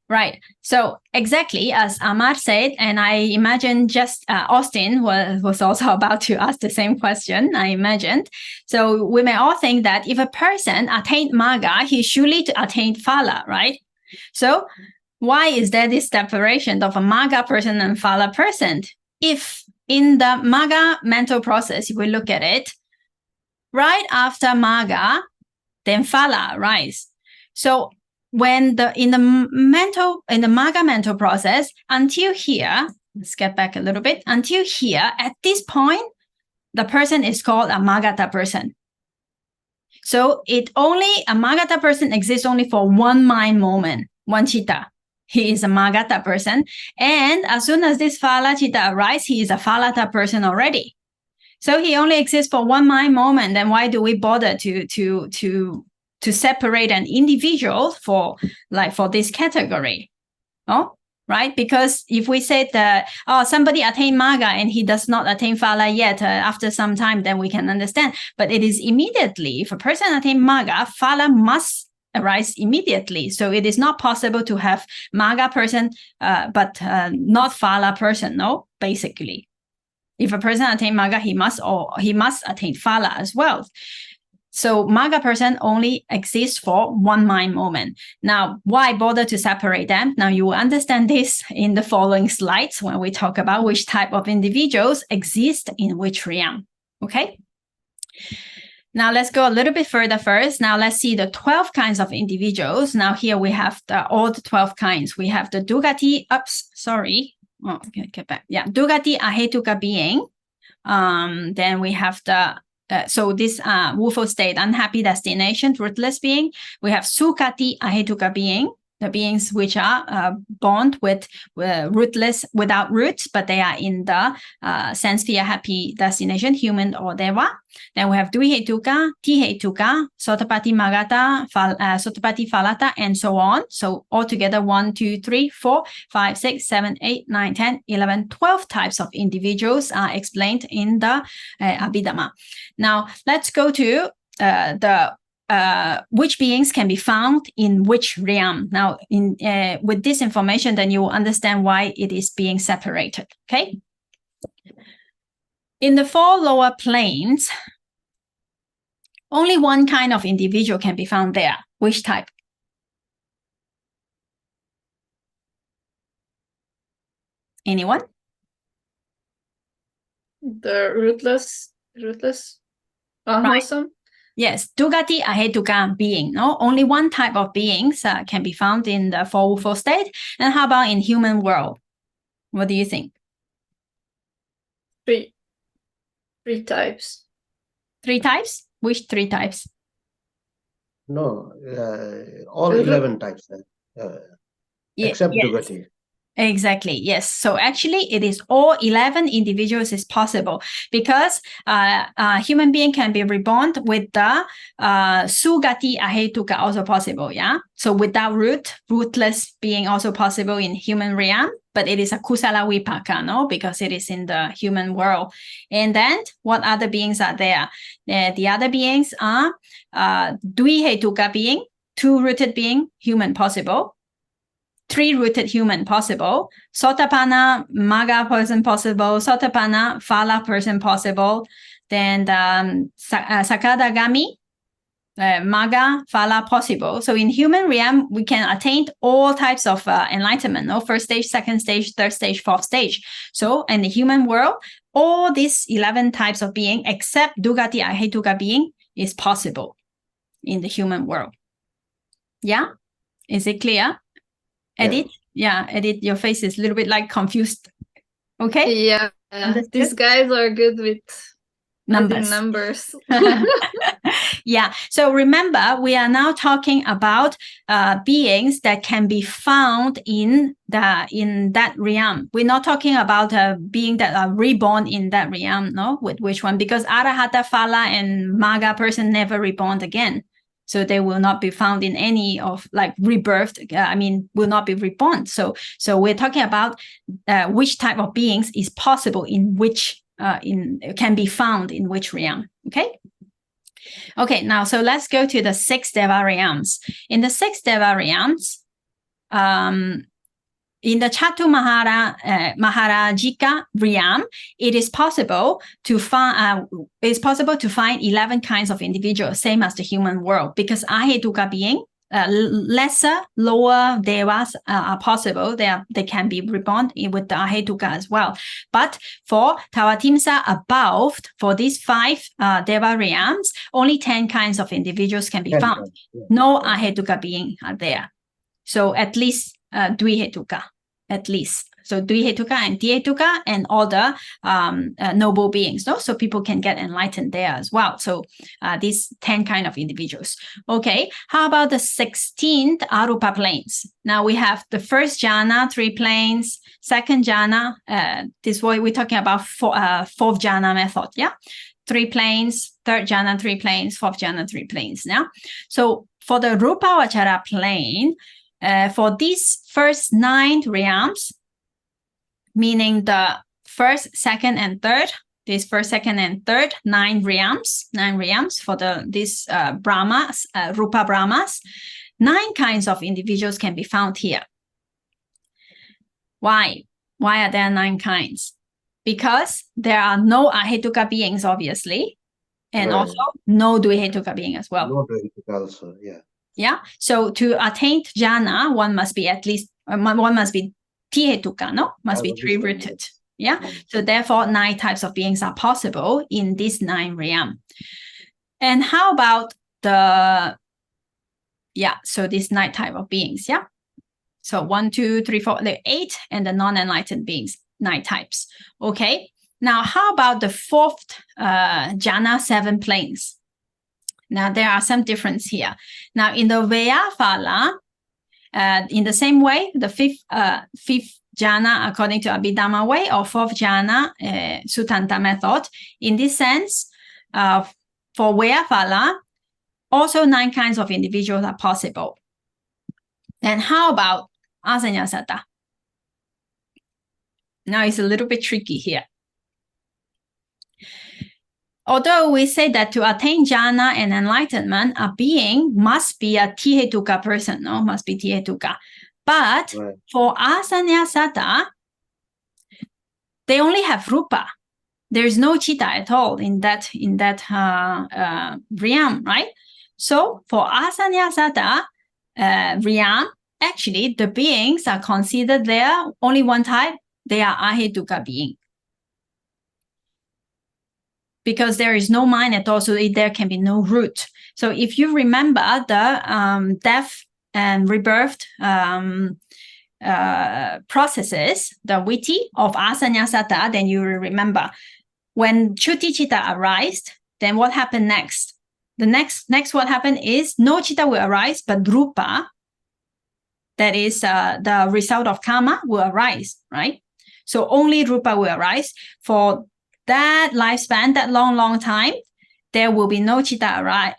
Right. So exactly as Amar said, and I imagine just Austin was also about to ask the same question, I imagined. So we may all think that if a person attained Magga, he surely attained Phala, right? So why is there this separation of a Magga person and Phala person? If in the Magga mental process, if we look at it, right after Magga, then Phala rise. So when in the Magga mental process, until here, let's get back a little bit, until here, at this point, the person is called a Maggata person. So a Maggata person exists only for 1 mind moment, 1 chitta. He is a Maggata person. And as soon as this Phala chitta arises, he is a Phalata person already. So he only exists for 1 mind moment. Then why do we bother to separate an individual for this category? Oh, right? Because if we say that, somebody attained Magga and he does not attain Phala yet, after some time, then we can understand. But it is immediately, if a person attained Magga, Phala must arise immediately. So it is not possible to have Magga person, but not Phala person, no, basically. If a person attain Magga, he must attain Phala as well. So Magga person only exists for one mind moment. Now, why bother to separate them? Now you will understand this in the following slides when we talk about which type of individuals exist in which realm. Okay. Now let's go a little bit further first. Now let's see the 12 kinds of individuals. Now here we have all the 12 kinds. We have the Dugati, get back. Yeah, Dugati Ahetuka being. Then we have the so this woeful state, unhappy destination, rootless being. We have Sukati Ahetuka being, the beings which are born with rootless, without roots, but they are in the sense sphere happy destination, human or deva. Then we have Dvihetuka, Tihetuka, Sotapati Magata, Sotapati Phalata, and so on. So altogether 1, 2, 3, 4, 5, 6, 7, 8, 9, 10, 11, 12 types of individuals are explained in the Abhidhamma. Now let's go to which beings can be found in which realm. Now, with this information, then you will understand why it is being separated. Okay. In the 4 lower planes, only one kind of individual can be found there. Which type? Anyone? The rootless, unwholesome. Right. Yes, Dugati Ahetuka being. No, only one type of beings can be found in the 4 woeful state. And how about in human world? What do you think? 3 types. 3 types? Which 3 types? No, all 11 types, except yes. Dugati. Exactly. Yes. So actually it is all 11 individuals is possible because a human being can be reborn with the Sugati Ahetuka also possible. Yeah. So without rootless being also possible in human realm, but it is a Kusala Vipaka, no, because it is in the human world. And then what other beings are there? The other beings are Dvihetuka being, 2-rooted being, human possible. 3-rooted human possible, Sotapanna Magga person possible, Sotapanna Phala person possible, then Sakadagami Magga Phala possible. So in human realm, we can attain all types of enlightenment, no? 1st stage, 2nd stage, 3rd stage, 4th stage. So in the human world, all these 11 types of being except Dugati Ahetuka being is possible in the human world. Yeah? Is it clear? Edit? Yeah, Edit, your face is a little bit like confused. Okay? Yeah. These guys are good with numbers. numbers. Yeah. So remember, we are now talking about beings that can be found in that realm. We're not talking about a being that are reborn in that realm, no? With which one? Because Arahata, Phala, and Magga person never reborn again. So they will not be found in any of like rebirth. Will not be reborn. So we're talking about which type of beings is possible in which can be found in which realm. Okay. Okay. Now, so let's go to the 6 Deva realms. In the 6 Deva realms, in the Chatu Maharajika realm, it is possible to find 11 kinds of individuals, same as the human world, because Ahetuka being lesser, lower devas are possible. They can be reborn with the Ahetuka as well. But for Tawatimsa above, for these 5 Deva realms, only 10 kinds of individuals can be found. No Ahetuka being are there. So at least Dvihetuka. At least. So Dvihetuka and Tihetuka and all the noble beings. No? So people can get enlightened there as well. So these 10 kind of individuals. Okay. How about the 16th Arupa planes? Now we have the 1st jhana, 3 planes, 2nd jhana. This is what we're talking about 4th jhana method. Yeah. 3 planes, 3rd jhana, 3 planes, 4th jhana, 3 planes. Now, so for the Rupavachara plane, for these first 9 realms, meaning the 1st, 2nd, and 3rd, these 1st, 2nd, and 3rd, 9 realms for these Brahmas, Rupa Brahmas, 9 kinds of individuals can be found here. Why? Why are there 9 kinds? Because there are no ahetuka beings, obviously, and Right. also no dvihetuka being as well. No dvihetuka also, yeah. Yeah. So to attain jhana, one must be at least one must be tihetuka, no? Must be 3-rooted. Yeah. So therefore, 9 types of beings are possible in this 9 realm. And how about the so this 9 type of beings, yeah. So 1, 2, 3, 4, 8, and the non-enlightened beings, 9 types. Okay. Now, how about the 4th jhana, 7 planes? Now, there are some difference here. Now, in the Vayaphala, in the same way, the 5th jhana, according to Abhidhamma way, or 4th jhana, Sutanta method, in this sense, for Vayaphala, also 9 kinds of individuals are possible. And how about Asaṅkheyya Satta? Now, it's a little bit tricky here. Although we say that to attain jhana and enlightenment, a being must be a tihetuka person, no? Must be tihetuka. But for Asaṅkheyya Satta, they only have rupa. There is no chitta at all in that realm, right? So for Asaṅkheyya Satta realm, actually the beings are considered there only one type. They are ahetuka being. Because there is no mind at all, so there can be no root. So if you remember the death and rebirth processes, the viti of Asaṅkheyya Satta, then you will remember when Chuti Chitta arise, then what happened next? The next what happened is no chitta will arise, but rupa, that is the result of karma, will arise, right? So only rupa will arise. For that lifespan, that long time, there will be no chitta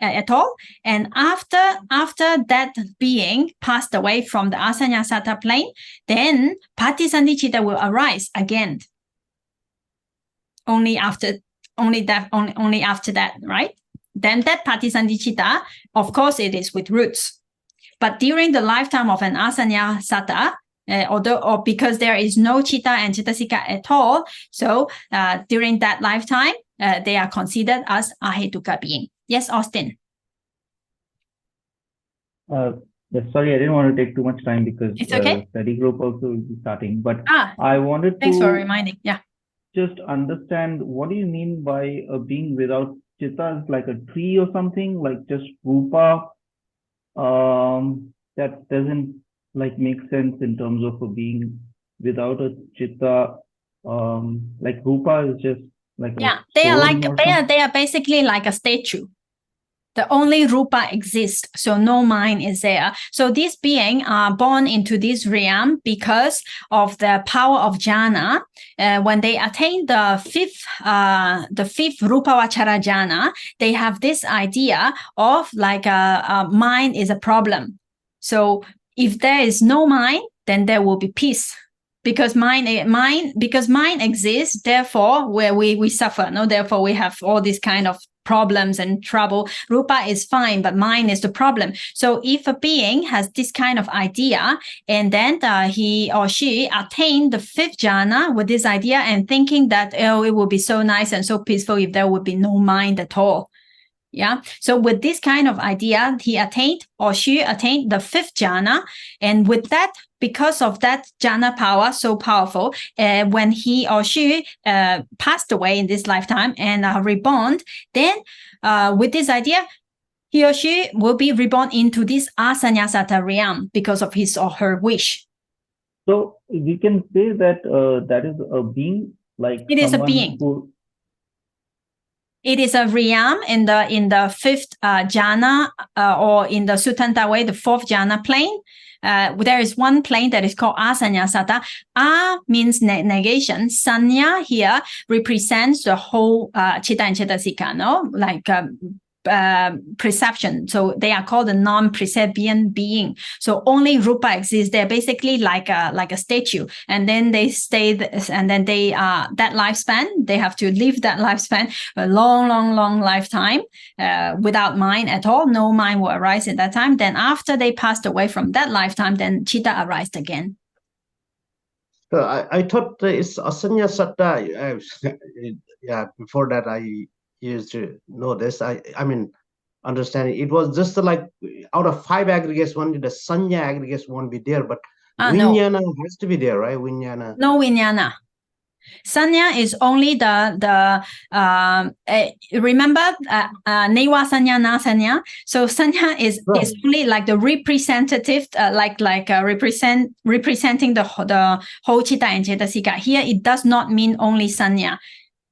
at all. And after that being passed away from the Asaṅkheyya Satta plane, then Patisandhi chitta will arise again. Only after that, right? Then that Patisandhi chitta, of course, it is with roots. But during the lifetime of an Asaṅkheyya Satta, or because there is no chitta and chittasika at all, so during that lifetime, they are considered as ahetuka being. Yes, Austin. Yes, sorry, I didn't want to take too much time because it's okay. Study group also will be starting. But I wanted thanks for reminding. Yeah. Just understand, what do you mean by a being without chitta? Is like a tree or something, like just rupa? That doesn't make sense in terms of a being without a chitta. Like rupa is just like they are basically like a statue. The only rupa exists, so no mind is there. So these beings are born into this realm because of the power of jhana. When they attain the fifth rupavachara jhana, they have this idea of like a mind is a problem. So if there is no mind, then there will be peace. Because mind exists, therefore where we suffer. No, therefore we have all these kind of problems and trouble. Rupa is fine, but mind is the problem. So if a being has this kind of idea, and then he or she attained the 5th jhana with this idea and thinking that it would be so nice and so peaceful if there would be no mind at all. Yeah. So with this kind of idea, he attained or she attained the 5th jhana, and with that, because of that jhana power so powerful, when he or she passed away in this lifetime and reborn, then with this idea, he or she will be reborn into this Asaṅkheyya Satta realm because of his or her wish. So we can say that that is a being, like it is a being. It is a realm in the 5th jhana or in the Sutanta way, the 4th jhana plane. There is one plane that is called Asaṅkheyya Satta. A means negation. Sañña here represents the whole chitta and chittasika, no? Like perception. So they are called a non-percipient being. So only rupa exists. They're basically like a statue. And then they stay, and then they that lifespan, they have to live that lifespan, a long lifetime without mind at all. No mind will arise in that time. Then after they passed away from that lifetime, then chitta arises again. So I thought it's Asaṅkheyya Satta. Yeah, before that I used to know this. I mean, understanding it was just like out of 5 aggregates, only the Sanya aggregates won't be there, but Vijnana has to be there, right? Vijnana. No Vijnana. Sanya is only the remember Neva Sanya Na Sanya. So Sanya is only like the representative, representing the whole chitta and cetasika. Here it does not mean only Sanya.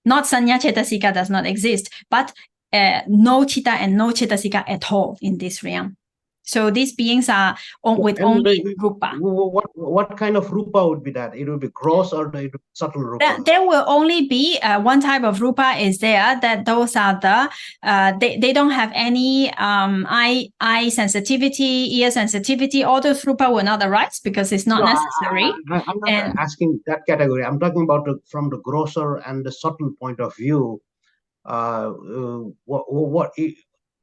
Not Sanya cetasika does not exist, but no chitta and no cetasika at all in this realm. So these beings are with only rupa. What kind of rupa would be that? It would be gross or the subtle rupa? There will only be one type of rupa is there, that those are the they don't have any eye sensitivity, ear sensitivity. All those rupa will not arise because it's not necessary. I'm not asking that category. I'm talking about from the grosser and the subtle point of view.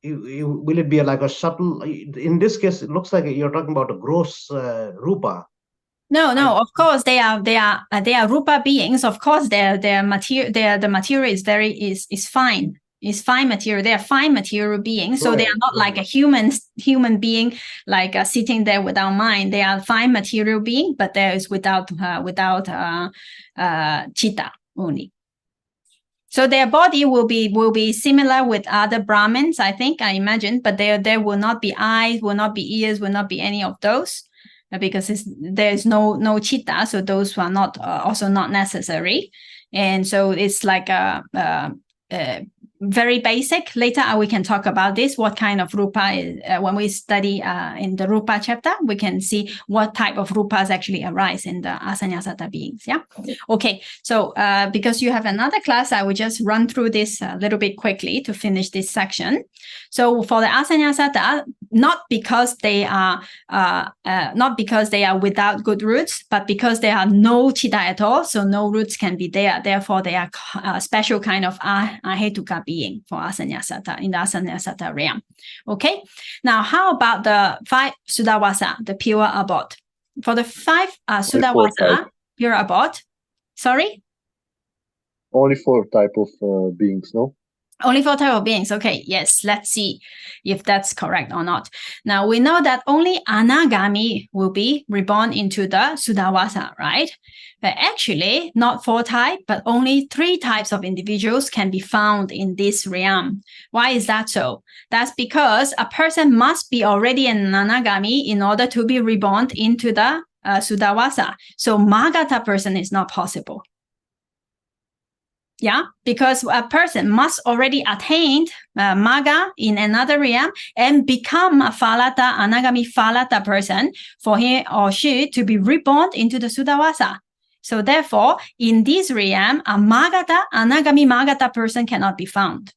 Will it be like a subtle? In this case, it looks like you're talking about a gross rupa. No. Of course, they are rupa beings. Of course, their material, the material is fine. It's fine material. They are fine material beings. So they are not like a human being, like sitting there without mind. They are fine material being, but there is without chitta only. So their body will be similar with other Brahmins, I imagine, but there will not be eyes, will not be ears, will not be any of those, because there is no chitta, so those are not also not necessary, and so it's like a very basic. Later we can talk about this, what kind of rupa is, when we study in the rupa chapter, we can see what type of rupas actually arise in the Asaṅkheyya Satta beings. Yeah. Okay. So because you have another class, I will just run through this a little bit quickly to finish this section. So for the Asaṅkheyya Satta, not because they are without good roots, but because there are no chitta at all, so no roots can be there. Therefore, they are a special kind of ahetuka being for Asaṅkheyya Satta in the Asaṅkheyya Satta realm. Okay. Now, how about the 5 Sudawasa, the pure abode? For the 5 Sudawasa, pure abode. Sorry. Only 4 type of beings, no? Only 4 type of beings. Okay, yes. Let's see if that's correct or not. Now, we know that only Anagami will be reborn into the Sudawasa, right? But actually, not 4 types, but only 3 types of individuals can be found in this realm. Why is that so? That's because a person must be already an Anagami in order to be reborn into the Sudawasa. So, Magata person is not possible. Yeah, because a person must already attain Maga in another realm and become a Phalata, Anagami Phalata person for he or she to be reborn into the Sudawasa. So therefore, in this realm, a Magata, Anagami Magata person cannot be found.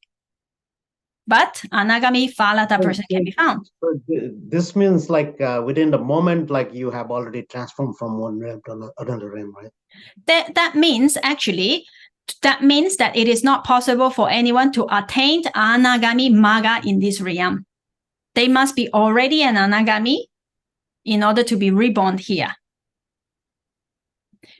But Anagami Phalata person can be found. So this means like within the moment, like you have already transformed from one realm to another realm, right? That means actually, that means that it is not possible for anyone to attain Anagami Maga in this realm. They must be already an Anagami in order to be reborn here.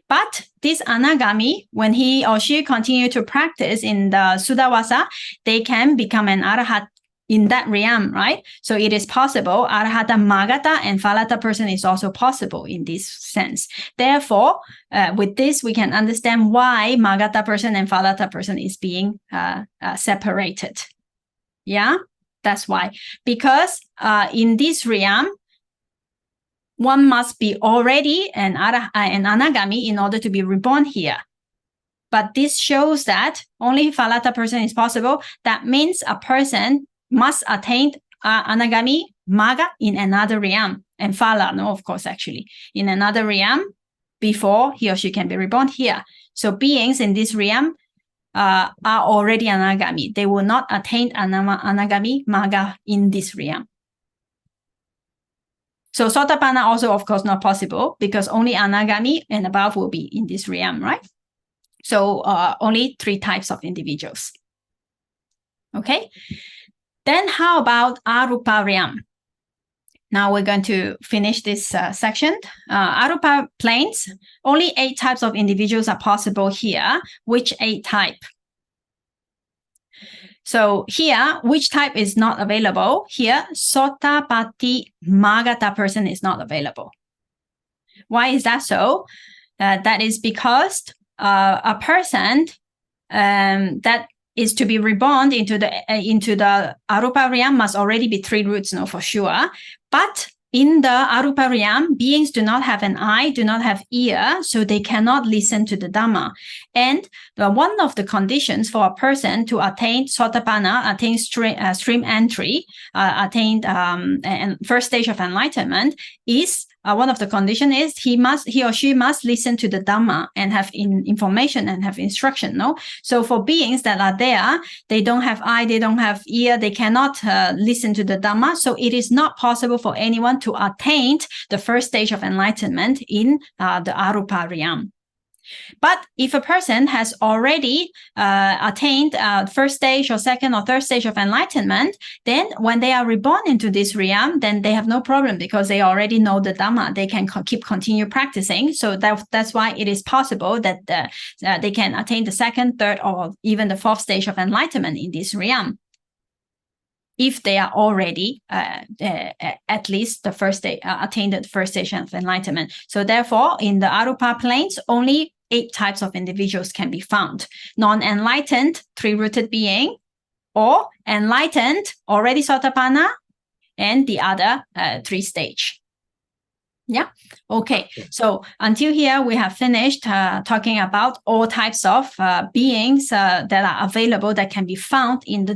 But this Anagami, when he or she continue to practice in the Sudawasa, they can become an Arahat in that realm, right? So it is possible. Arahata Magata and Phalata person is also possible in this sense. Therefore, with this, we can understand why Magata person and Phalata person is being separated. Yeah, that's why. Because in this realm, one must be already an Anagami in order to be reborn here. But this shows that only Phalata person is possible. That means a person must attain Anagami Maga in another realm. And Phala, no, of course, actually, in another realm before he or she can be reborn here. So beings in this realm are already anagami. They will not attain anagami magga in this realm. So Sotapanna also, of course, not possible because only anagami and above will be in this realm, right? So only 3 types of individuals. Okay. Then how about arupa realm? Now we're going to finish this section. Arupa planes, only 8 types of individuals are possible here. Which 8 type? So here, which type is not available? Here, Sotapatti Magata person is not available. Why is that so? That is because a person that is to be reborn into the Arupa realm must already be 3 roots, no, for sure. But in the Arupa realm, beings do not have an eye, do not have ear, so they cannot listen to the Dhamma. And one of the conditions for a person to attain Sotapanna, attain stream entry, attain and first stage of enlightenment is one of the conditions is he or she must listen to the Dhamma and have information and have instruction. No, so for beings that are there, they don't have eye, they don't have ear, they cannot listen to the Dhamma. So it is not possible for anyone to attain the first stage of enlightenment in the Arupa realm. But if a person has already attained first stage or second or third stage of enlightenment, then when they are reborn into this realm, then they have no problem because they already know the Dhamma. They can continue practicing. So that's why it is possible that they can attain the second, third, or even the fourth stage of enlightenment in this realm, if they are already at least the first day attained the first stage of enlightenment. So therefore, in the Arupa planes, only 8 types of individuals can be found: non-enlightened, 3-rooted being, or enlightened, already Sotapanna, and the other 3 stage. Yeah. Okay. So until here, we have finished talking about all types of beings that are available that can be found in the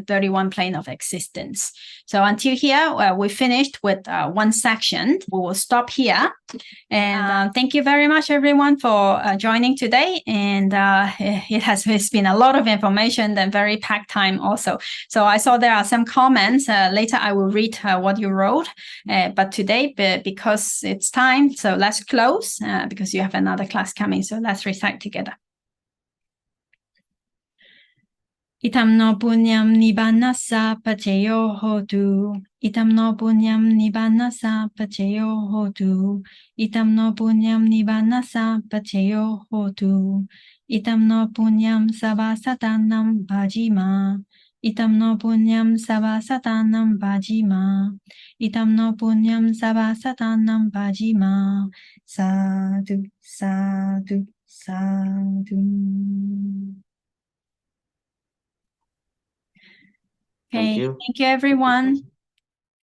31 plane of existence. So until here, we finished with one section. We will stop here. And thank you very much, everyone, for joining today. And it's been a lot of information and very packed time also. So I saw there are some comments. Later, I will read what you wrote. But today, because it's time, so let's close because you have another class coming. So let's recite together. Itam no punyam nibbānassa paccayō hotu. Itam no punyam nibbānassa paccayō hotu. Itam no punyam nibbānassa paccayō hotu. Itam no punyam sabbasatanam bhajima. Itam no punyam sabbasatanam bhajima. Itam no punyam sabbasatanam bhajima. Sadhu, sadhu, sadhu. Okay, thank you everyone.